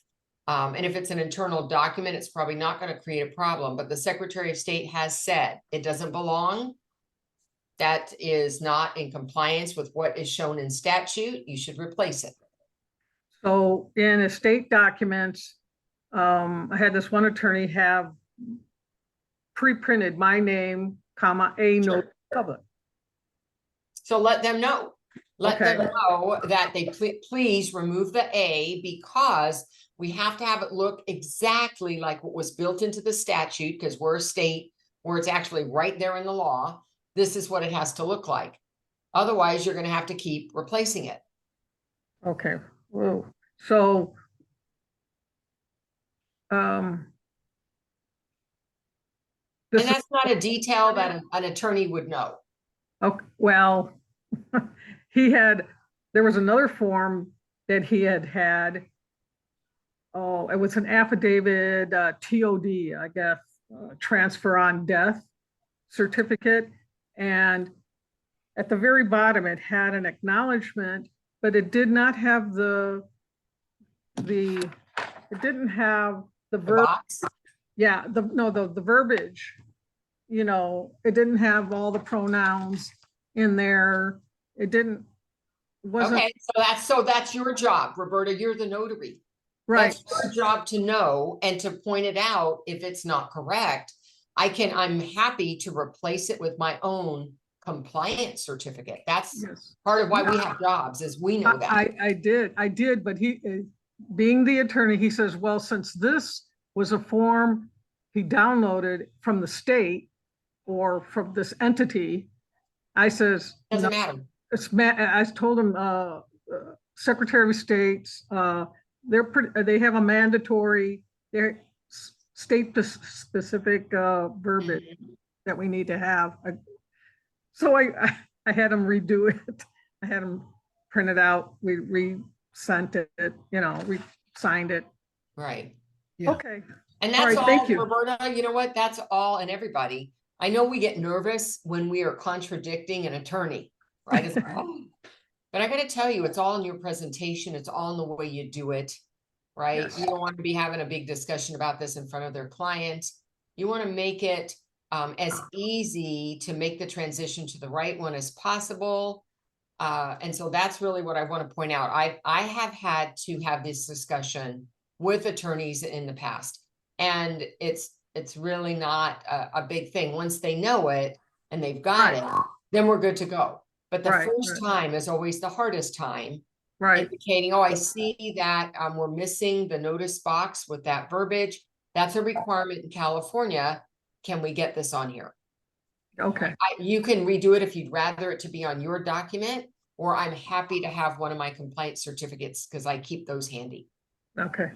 Speaker 2: And if it's an internal document, it's probably not going to create a problem, but the Secretary of State has said it doesn't belong. That is not in compliance with what is shown in statute. You should replace it.
Speaker 10: So in estate documents, I had this one attorney have pre-printed my name, comma, a
Speaker 2: Sure.
Speaker 10: notary public.
Speaker 2: So let them know. Let
Speaker 10: Okay.
Speaker 2: them know that they please remove the A because we have to have it look exactly like what was built into the statute because we're a state where it's actually right there in the law. This is what it has to look like. Otherwise, you're going to have to keep replacing it.
Speaker 10: Okay, whoa, so. This
Speaker 2: And
Speaker 10: is,
Speaker 2: that's not a detail that an attorney would know.
Speaker 10: okay, well, there was another form that he had. Oh, it was an affidavit, TOD, I guess, transfer on death certificate. And at the very bottom, it had an acknowledgement, but it did not have it didn't have the
Speaker 2: The
Speaker 10: verb.
Speaker 2: box.
Speaker 10: Yeah, the verbiage, it didn't have all the pronouns in there. Wasn't
Speaker 2: Okay, so that's your job, Roberta. You're the notary.
Speaker 10: right.
Speaker 2: That's your job to know and to point it out if it's not correct. I'm happy to replace it with my own compliance certificate. That's
Speaker 10: Yes.
Speaker 2: part of why we have jobs, is we know that.
Speaker 10: I did, but he, being the attorney, he says, well, since this was a form he downloaded from the state or from this entity, I says,
Speaker 2: Doesn't
Speaker 10: no,
Speaker 2: matter.
Speaker 10: I told him, Secretary of State's, they have a mandatory, they're state specific verbiage that we need to have. So I had him redo it. I had him print it out. We re-sent it, we signed it.
Speaker 2: Right.
Speaker 1: Yeah.
Speaker 10: Okay.
Speaker 2: And
Speaker 10: All
Speaker 2: that's
Speaker 10: right,
Speaker 2: all,
Speaker 10: thank you.
Speaker 2: Roberta, you know what? That's all, and everybody. I know we get nervous when we are contradicting an attorney, right? It's like, oh. But I gotta tell you, it's all in your presentation. It's all in the way you do it, right?
Speaker 10: Yes.
Speaker 2: You don't want to be having a big discussion about this in front of their client. You want to make it as easy to make the transition to the right one as possible. And so that's really what I want to point out. I have had to have this discussion with attorneys in the past, and it's really not a big thing. Once they know it and they've got it, then we're good to go. But the first time is always the hardest time, indicating, oh, I see that we're missing the notice box with that verbiage. That's a requirement in California. Can we get this on here?
Speaker 10: Okay.
Speaker 2: You can redo it if you'd rather it to be on your document, or I'm happy to have one of my compliance certificates because I keep those handy.
Speaker 10: Okay.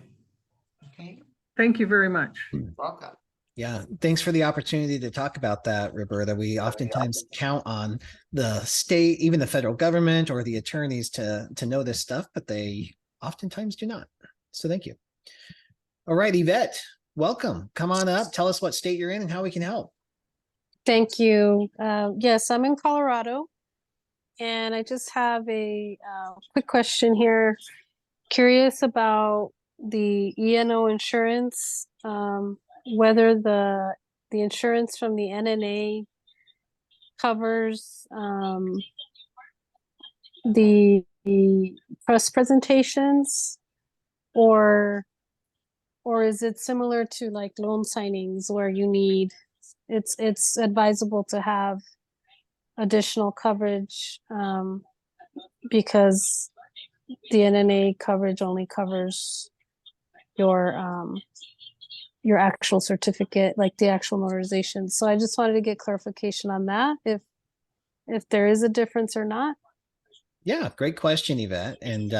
Speaker 2: Okay.
Speaker 10: Thank you very much.
Speaker 2: Welcome.
Speaker 1: Yeah, thanks for the opportunity to talk about that, Roberta. We oftentimes count on the state, even the federal government or the attorneys to know this stuff, but they oftentimes do not. So thank you. All right, Yvette, welcome. Come on up. Tell us what state you're in and how we can help.
Speaker 11: Thank you. Yes, I'm in Colorado, and I just have a quick question here. Curious about the E&O insurance, whether the insurance from the NNA covers the press presentations, or is it similar to like loan signings where you need it's advisable to have additional coverage because the NNA coverage only covers your actual certificate, like the actual notarization. So I just wanted to get clarification on that, if there is a difference or not.
Speaker 1: Yeah, great question, Yvette. And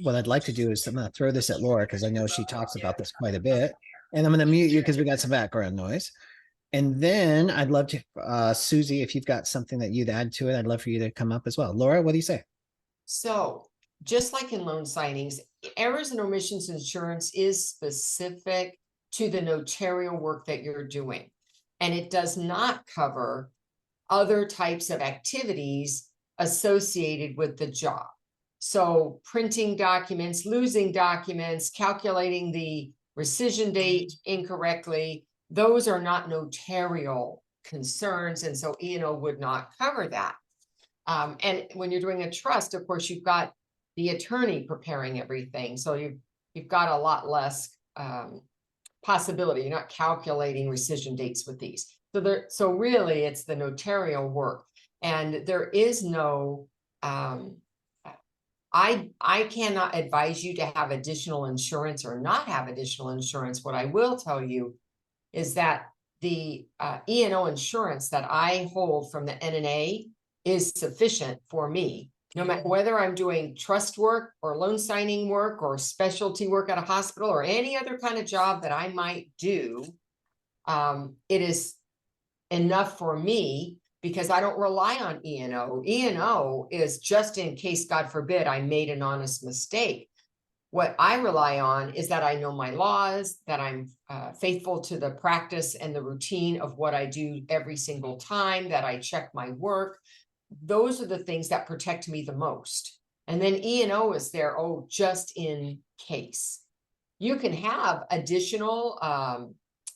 Speaker 1: what I'd like to do is I'm going to throw this at Laura because I know she talks about this quite a bit. And I'm going to mute you because we got some background noise. And then I'd love to, Susie, if you've got something that you'd add to it, I'd love for you to come up as well. Laura, what do you say?
Speaker 2: So just like in loan signings, errors and omissions insurance is specific to the notarial work that you're doing. And it does not cover other types of activities associated with the job. So printing documents, losing documents, calculating the rescission date incorrectly, those are not notarial concerns. And so E&O would not cover that. And when you're doing a trust, of course, you've got the attorney preparing everything. So you've got a lot less possibility. You're not calculating rescission dates with these. So really it's the notarial work. And there is no, I cannot advise you to have additional insurance or not have additional insurance. What I will tell you is that the E&O insurance that I hold from the NNA is sufficient for me, no matter whether I'm doing trust work or loan signing work or specialty work at a hospital or any other kind of job that I might do. It is enough for me because I don't rely on E&O. E&O is just in case, God forbid, I made an honest mistake. What I rely on is that I know my laws, that I'm faithful to the practice and the routine of what I do every single time, that I check my work. Those are the things that protect me the most. And then E&O is there, oh, just in case. You can have additional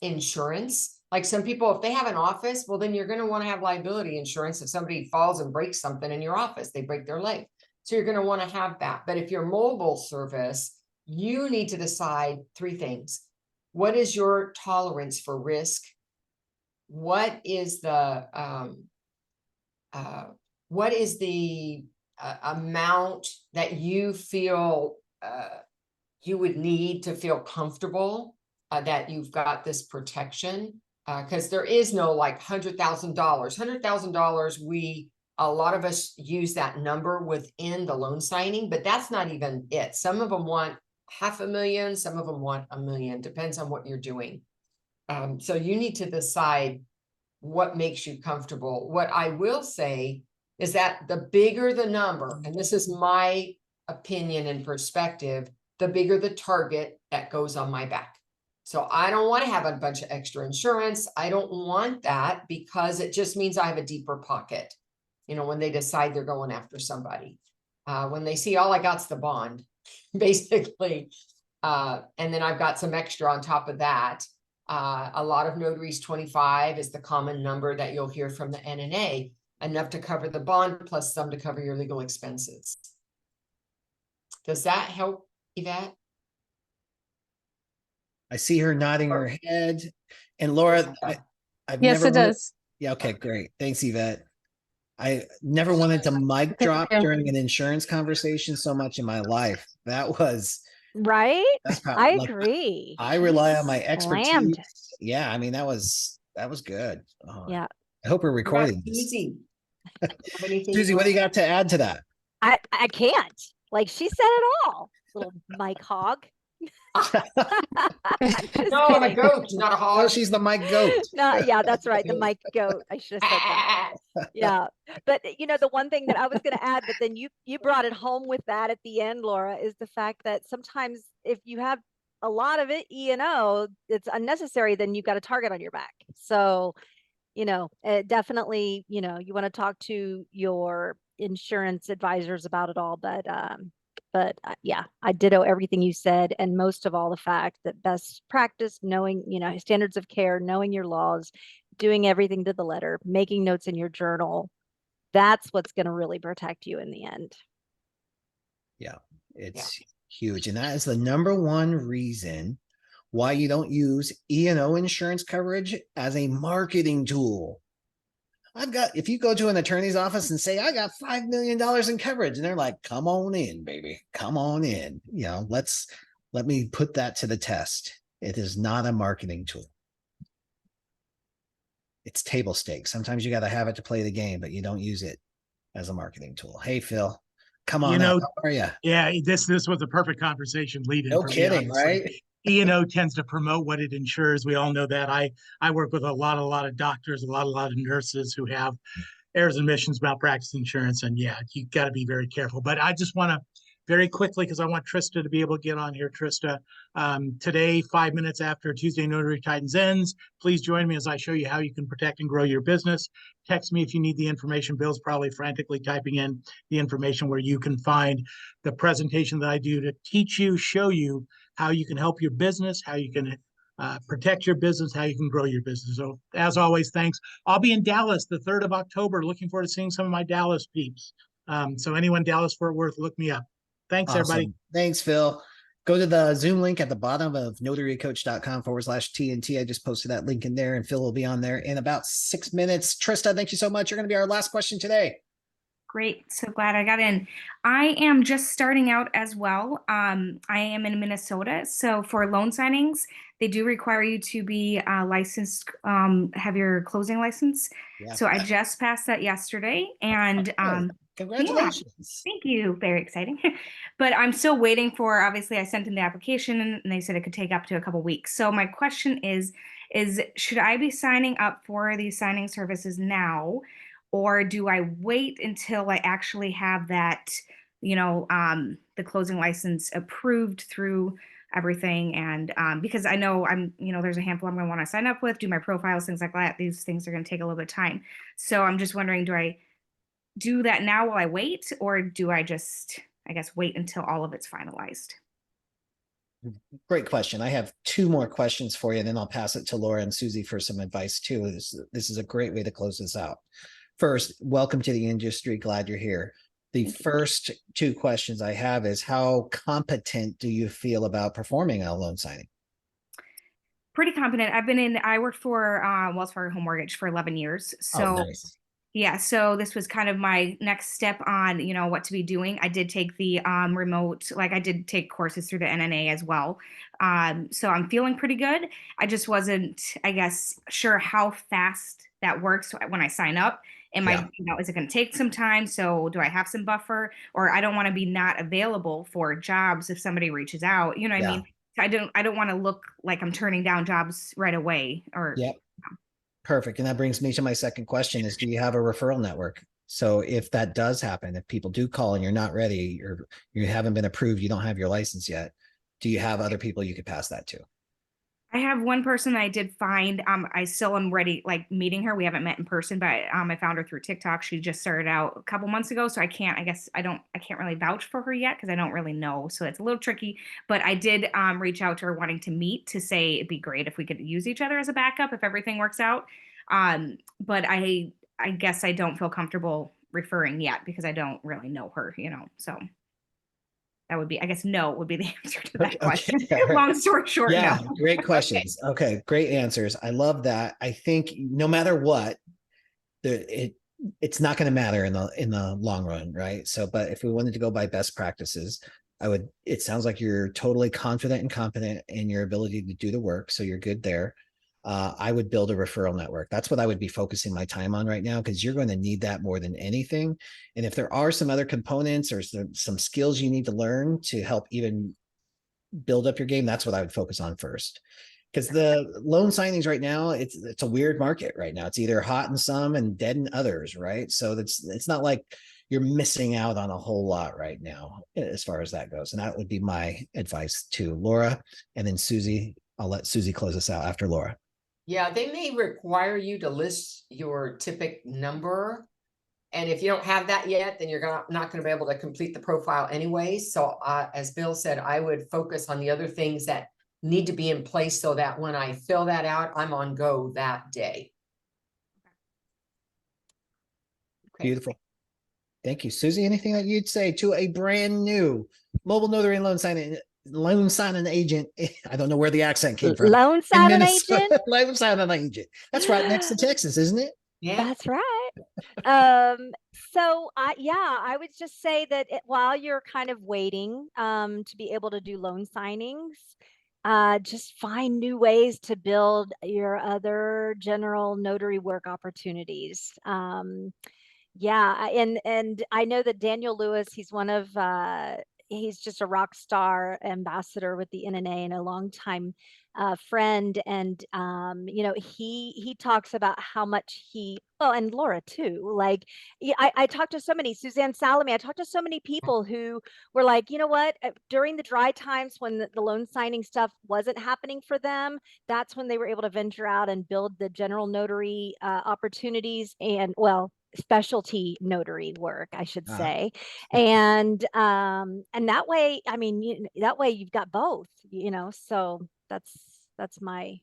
Speaker 2: insurance. Like some people, if they have an office, well, then you're going to want to have liability insurance if somebody falls and breaks something in your office, they break their leg. So you're going to want to have that. But if you're mobile service, you need to decide three things. What is your tolerance for risk? What is the amount that you feel you would need to feel comfortable that you've got this protection? Because there is no like $100,000. $100,000, a lot of us use that number within the loan signing, but that's not even it. Some of them want $500,000, some of them want $1 million, depends on what you're doing. So you need to decide what makes you comfortable. What I will say is that the bigger the number, and this is my opinion and perspective, the bigger the target that goes on my back. So I don't want to have a bunch of extra insurance. I don't want that because it just means I have a deeper pocket. You know, when they decide they're going after somebody, when they see all I got's the bond, basically, and then I've got some extra on top of that. A lot of notaries, 25 is the common number that you'll hear from the NNA, enough to cover the bond plus some to cover your legal expenses. Does that help, Yvette?
Speaker 1: I see her nodding her head. And Laura, I've
Speaker 11: Yes,
Speaker 1: never
Speaker 11: it does.
Speaker 1: Yeah, okay, great. Thanks, Yvette. I never wanted to mic drop
Speaker 11: you.
Speaker 1: during an insurance conversation so much in my life. That was
Speaker 3: Right?
Speaker 1: that's power.
Speaker 3: I
Speaker 1: Like,
Speaker 3: agree.
Speaker 1: I rely on my
Speaker 3: She
Speaker 1: expertise.
Speaker 3: slammed it.
Speaker 1: Yeah, I mean that was good. Oh,
Speaker 3: Yeah.
Speaker 1: I hope we're
Speaker 2: What about
Speaker 1: recording this.
Speaker 2: Susie? Have anything
Speaker 1: Susie, what do you got to add to that?
Speaker 3: I can't. Like she said it all. Little Mike Hog. Just
Speaker 2: No, I'm a
Speaker 3: kidding.
Speaker 2: goat, not a
Speaker 1: Oh,
Speaker 2: hog.
Speaker 1: she's the Mike Goat.
Speaker 3: No, yeah, that's right. The Mike Goat. I should have said that. Yeah. But the one thing that I was going to add, but then you brought it home with that at the end, Laura, is the fact that sometimes if you have a lot of it, E&O, it's unnecessary, then you've got a target on your back. So, definitely, you want to talk to your insurance advisors about it all, but yeah, I ditto everything you said. And most of all, the fact that best practice, knowing, standards of care, knowing your laws, doing everything to the letter, making notes in your journal, that's what's going to really protect you in the end.
Speaker 1: Yeah, it's huge. And that is the number one reason why you don't use E&O insurance coverage as a marketing tool. If you go to an attorney's office and say, I got $5 million in coverage, and they're like, come on in, baby, come on in. Let me put that to the test. It is not a marketing tool. It's table stakes. Sometimes you got to have it to play the game, but you don't use it as a marketing tool. Hey, Phil, come on up. How are you?
Speaker 12: Yeah, this was a perfect conversation lead-in.
Speaker 1: No
Speaker 12: for
Speaker 1: kidding,
Speaker 12: me, honestly.
Speaker 1: right?
Speaker 12: E&O tends to promote what it insures. We all know that. I work with a lot of doctors, a lot of nurses who have errors and omissions, malpractice insurance, and yeah, you got to be very careful. But I just want to very quickly, because I want Trista to be able to get on here. Trista, today, 5 minutes after Tuesday Notary Titans ends, please join me as I show you how you can protect and grow your business. Text me if you need the information. Bill's probably frantically typing in the information where you can find the presentation that I do to teach you, show you how you can help your business, how you can protect your business, how you can grow your business. So as always, thanks. I'll be in Dallas the 3rd of October. Looking forward to seeing some of my Dallas peeps. So anyone Dallas Fort Worth, look me up. Thanks,
Speaker 1: Awesome.
Speaker 12: everybody.
Speaker 1: Thanks, Phil. Go to the Zoom link at the bottom of notarycoach.com/TNT. I just posted that link in there, and Phil will be on there in about 6 minutes. Trista, thank you so much. You're going to be our last question today.
Speaker 13: Great. So glad I got in. I am just starting out as well. I am in Minnesota. So for loan signings, they do require you to be licensed, have your closing license.
Speaker 1: Yeah.
Speaker 13: So I just passed that yesterday, and
Speaker 1: congratulations.
Speaker 13: Thank you. Very exciting. But I'm still waiting for, obviously I sent in the application and they said it could take up to a couple weeks. So my question is should I be signing up for these signing services now, or do I wait until I actually have that, the closing license approved through everything? And because I know there's a handful I'm going to want to sign up with, do my profiles, things like that. These things are going to take a little bit of time. So I'm just wondering, do I do that now while I wait, or do I just, wait until all of it's finalized?
Speaker 1: Great question. I have 2 more questions for you, and then I'll pass it to Laura and Susie for some advice too. This is a great way to close this out. First, welcome to the industry. Glad you're here. The first 2 questions I have is, how competent do you feel about performing a loan signing?
Speaker 13: Pretty competent. I worked for Wells Fargo Home Mortgage for 11 years. So
Speaker 1: nice.
Speaker 13: Yeah, so this was kind of my next step on, what to be doing. I did take the remote, I did take courses through the NNA as well. So I'm feeling pretty good. I just wasn't, sure how fast that works when I sign up. Is it going to take some time? So do I have some buffer? Or I don't want to be not available for jobs if somebody reaches out, you know what I mean? I don't want to look like I'm turning down jobs right away.
Speaker 1: Perfect. And that brings me to my second question is, do you have a referral network? So if that does happen, if people do call and you're not ready, or you haven't been approved, you don't have your license yet, do you have other people you could pass that to?
Speaker 13: I have one person I did find. I still am ready, like meeting her. We haven't met in person, but I found her through TikTok. She just started out a couple months ago, so I can't really vouch for her yet because I don't really know. So it's a little tricky. But I did reach out to her wanting to meet to say it'd be great if we could use each other as a backup if everything works out. But I guess I don't feel comfortable referring yet because I don't really know her, so. That would be, I guess, no would be the answer to that question.
Speaker 1: all right.
Speaker 13: Long story short,
Speaker 1: Yeah,
Speaker 13: no.
Speaker 1: great questions. Okay, great answers. I love that. I think no matter what, it's not going to matter in the long run, right? So, but if we wanted to go by best practices, it sounds like you're totally confident and competent in your ability to do the work. So you're good there. I would build a referral network. That's what I would be focusing my time on right now, because you're going to need that more than anything. And if there are some other components or some skills you need to learn to help even build up your game, that's what I would focus on first. Because the loan signings right now, it's a weird market right now. It's either hot in some and dead in others, right? So it's not like you're missing out on a whole lot right now as far as that goes. And that would be my advice to Laura. And then Susie, I'll let Susie close us out after Laura.
Speaker 2: Yeah, they may require you to list your typic number. And if you don't have that yet, then you're not going to be able to complete the profile anyway. So as Bill said, I would focus on the other things that need to be in place so that when I fill that out, I'm on go that day.
Speaker 1: Okay. Beautiful. Thank you. Susie, anything that you'd say to a brand new mobile notary and loan signing agent? I don't know where the accent came from.
Speaker 3: Loan signing agent?
Speaker 1: Loan signing agent. That's right next to Texas, isn't it?
Speaker 2: Yeah,
Speaker 3: that's right. So I would just say that while you're kind of waiting to be able to do loan signings, just find new ways to build your other general notary work opportunities. And I know that Daniel Lewis, he's just a rock star ambassador with the NNA and a longtime friend. And, he talks about how much and Laura too, like, I talked to so many, Suzanne Salome, I talked to so many people who were like, you know what, during the dry times when the loan signing stuff wasn't happening for them, that's when they were able to venture out and build the general notary opportunities and, specialty notary work, I should say. And that way, that way you've got both, so that's my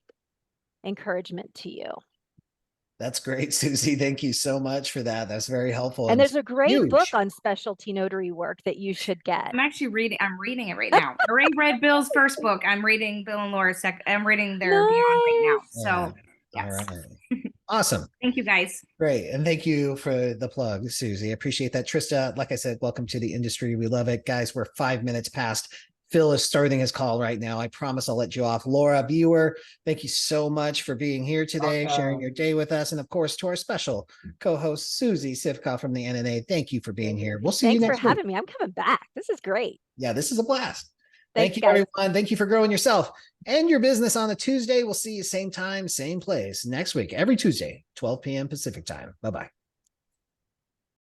Speaker 3: encouragement to you.
Speaker 1: That's great, Susie. Thank you so much for that. That's very helpful.
Speaker 3: And there's a great book on specialty notary work that you should get.
Speaker 13: I'm reading it right now. I already read Bill's first book. I'm reading Bill and Laura's I'm reading their Beyond right now. So yes.
Speaker 1: All right. Awesome.
Speaker 13: Thank you, guys.
Speaker 1: Great. And thank you for the plug, Susie. I appreciate that. Trista, like I said, welcome to the industry. We love it. Guys, we're 5 minutes past. Phil is starting his call right now. I promise I'll let you off. Laura Biewer, thank you so much for being here today, sharing your day with us. And of course, to our special co-host, Susie Sivka from the NNA. Thank you for being here. We'll see you next week.
Speaker 3: Thanks for having me. I'm coming back. This is great.
Speaker 1: Yeah, this is a blast.
Speaker 3: Thank
Speaker 1: you, everyone. Thank you for growing yourself and your business on a Tuesday. We'll see you same time, same place next week, every Tuesday, 12 p.m. Pacific time. Bye-bye.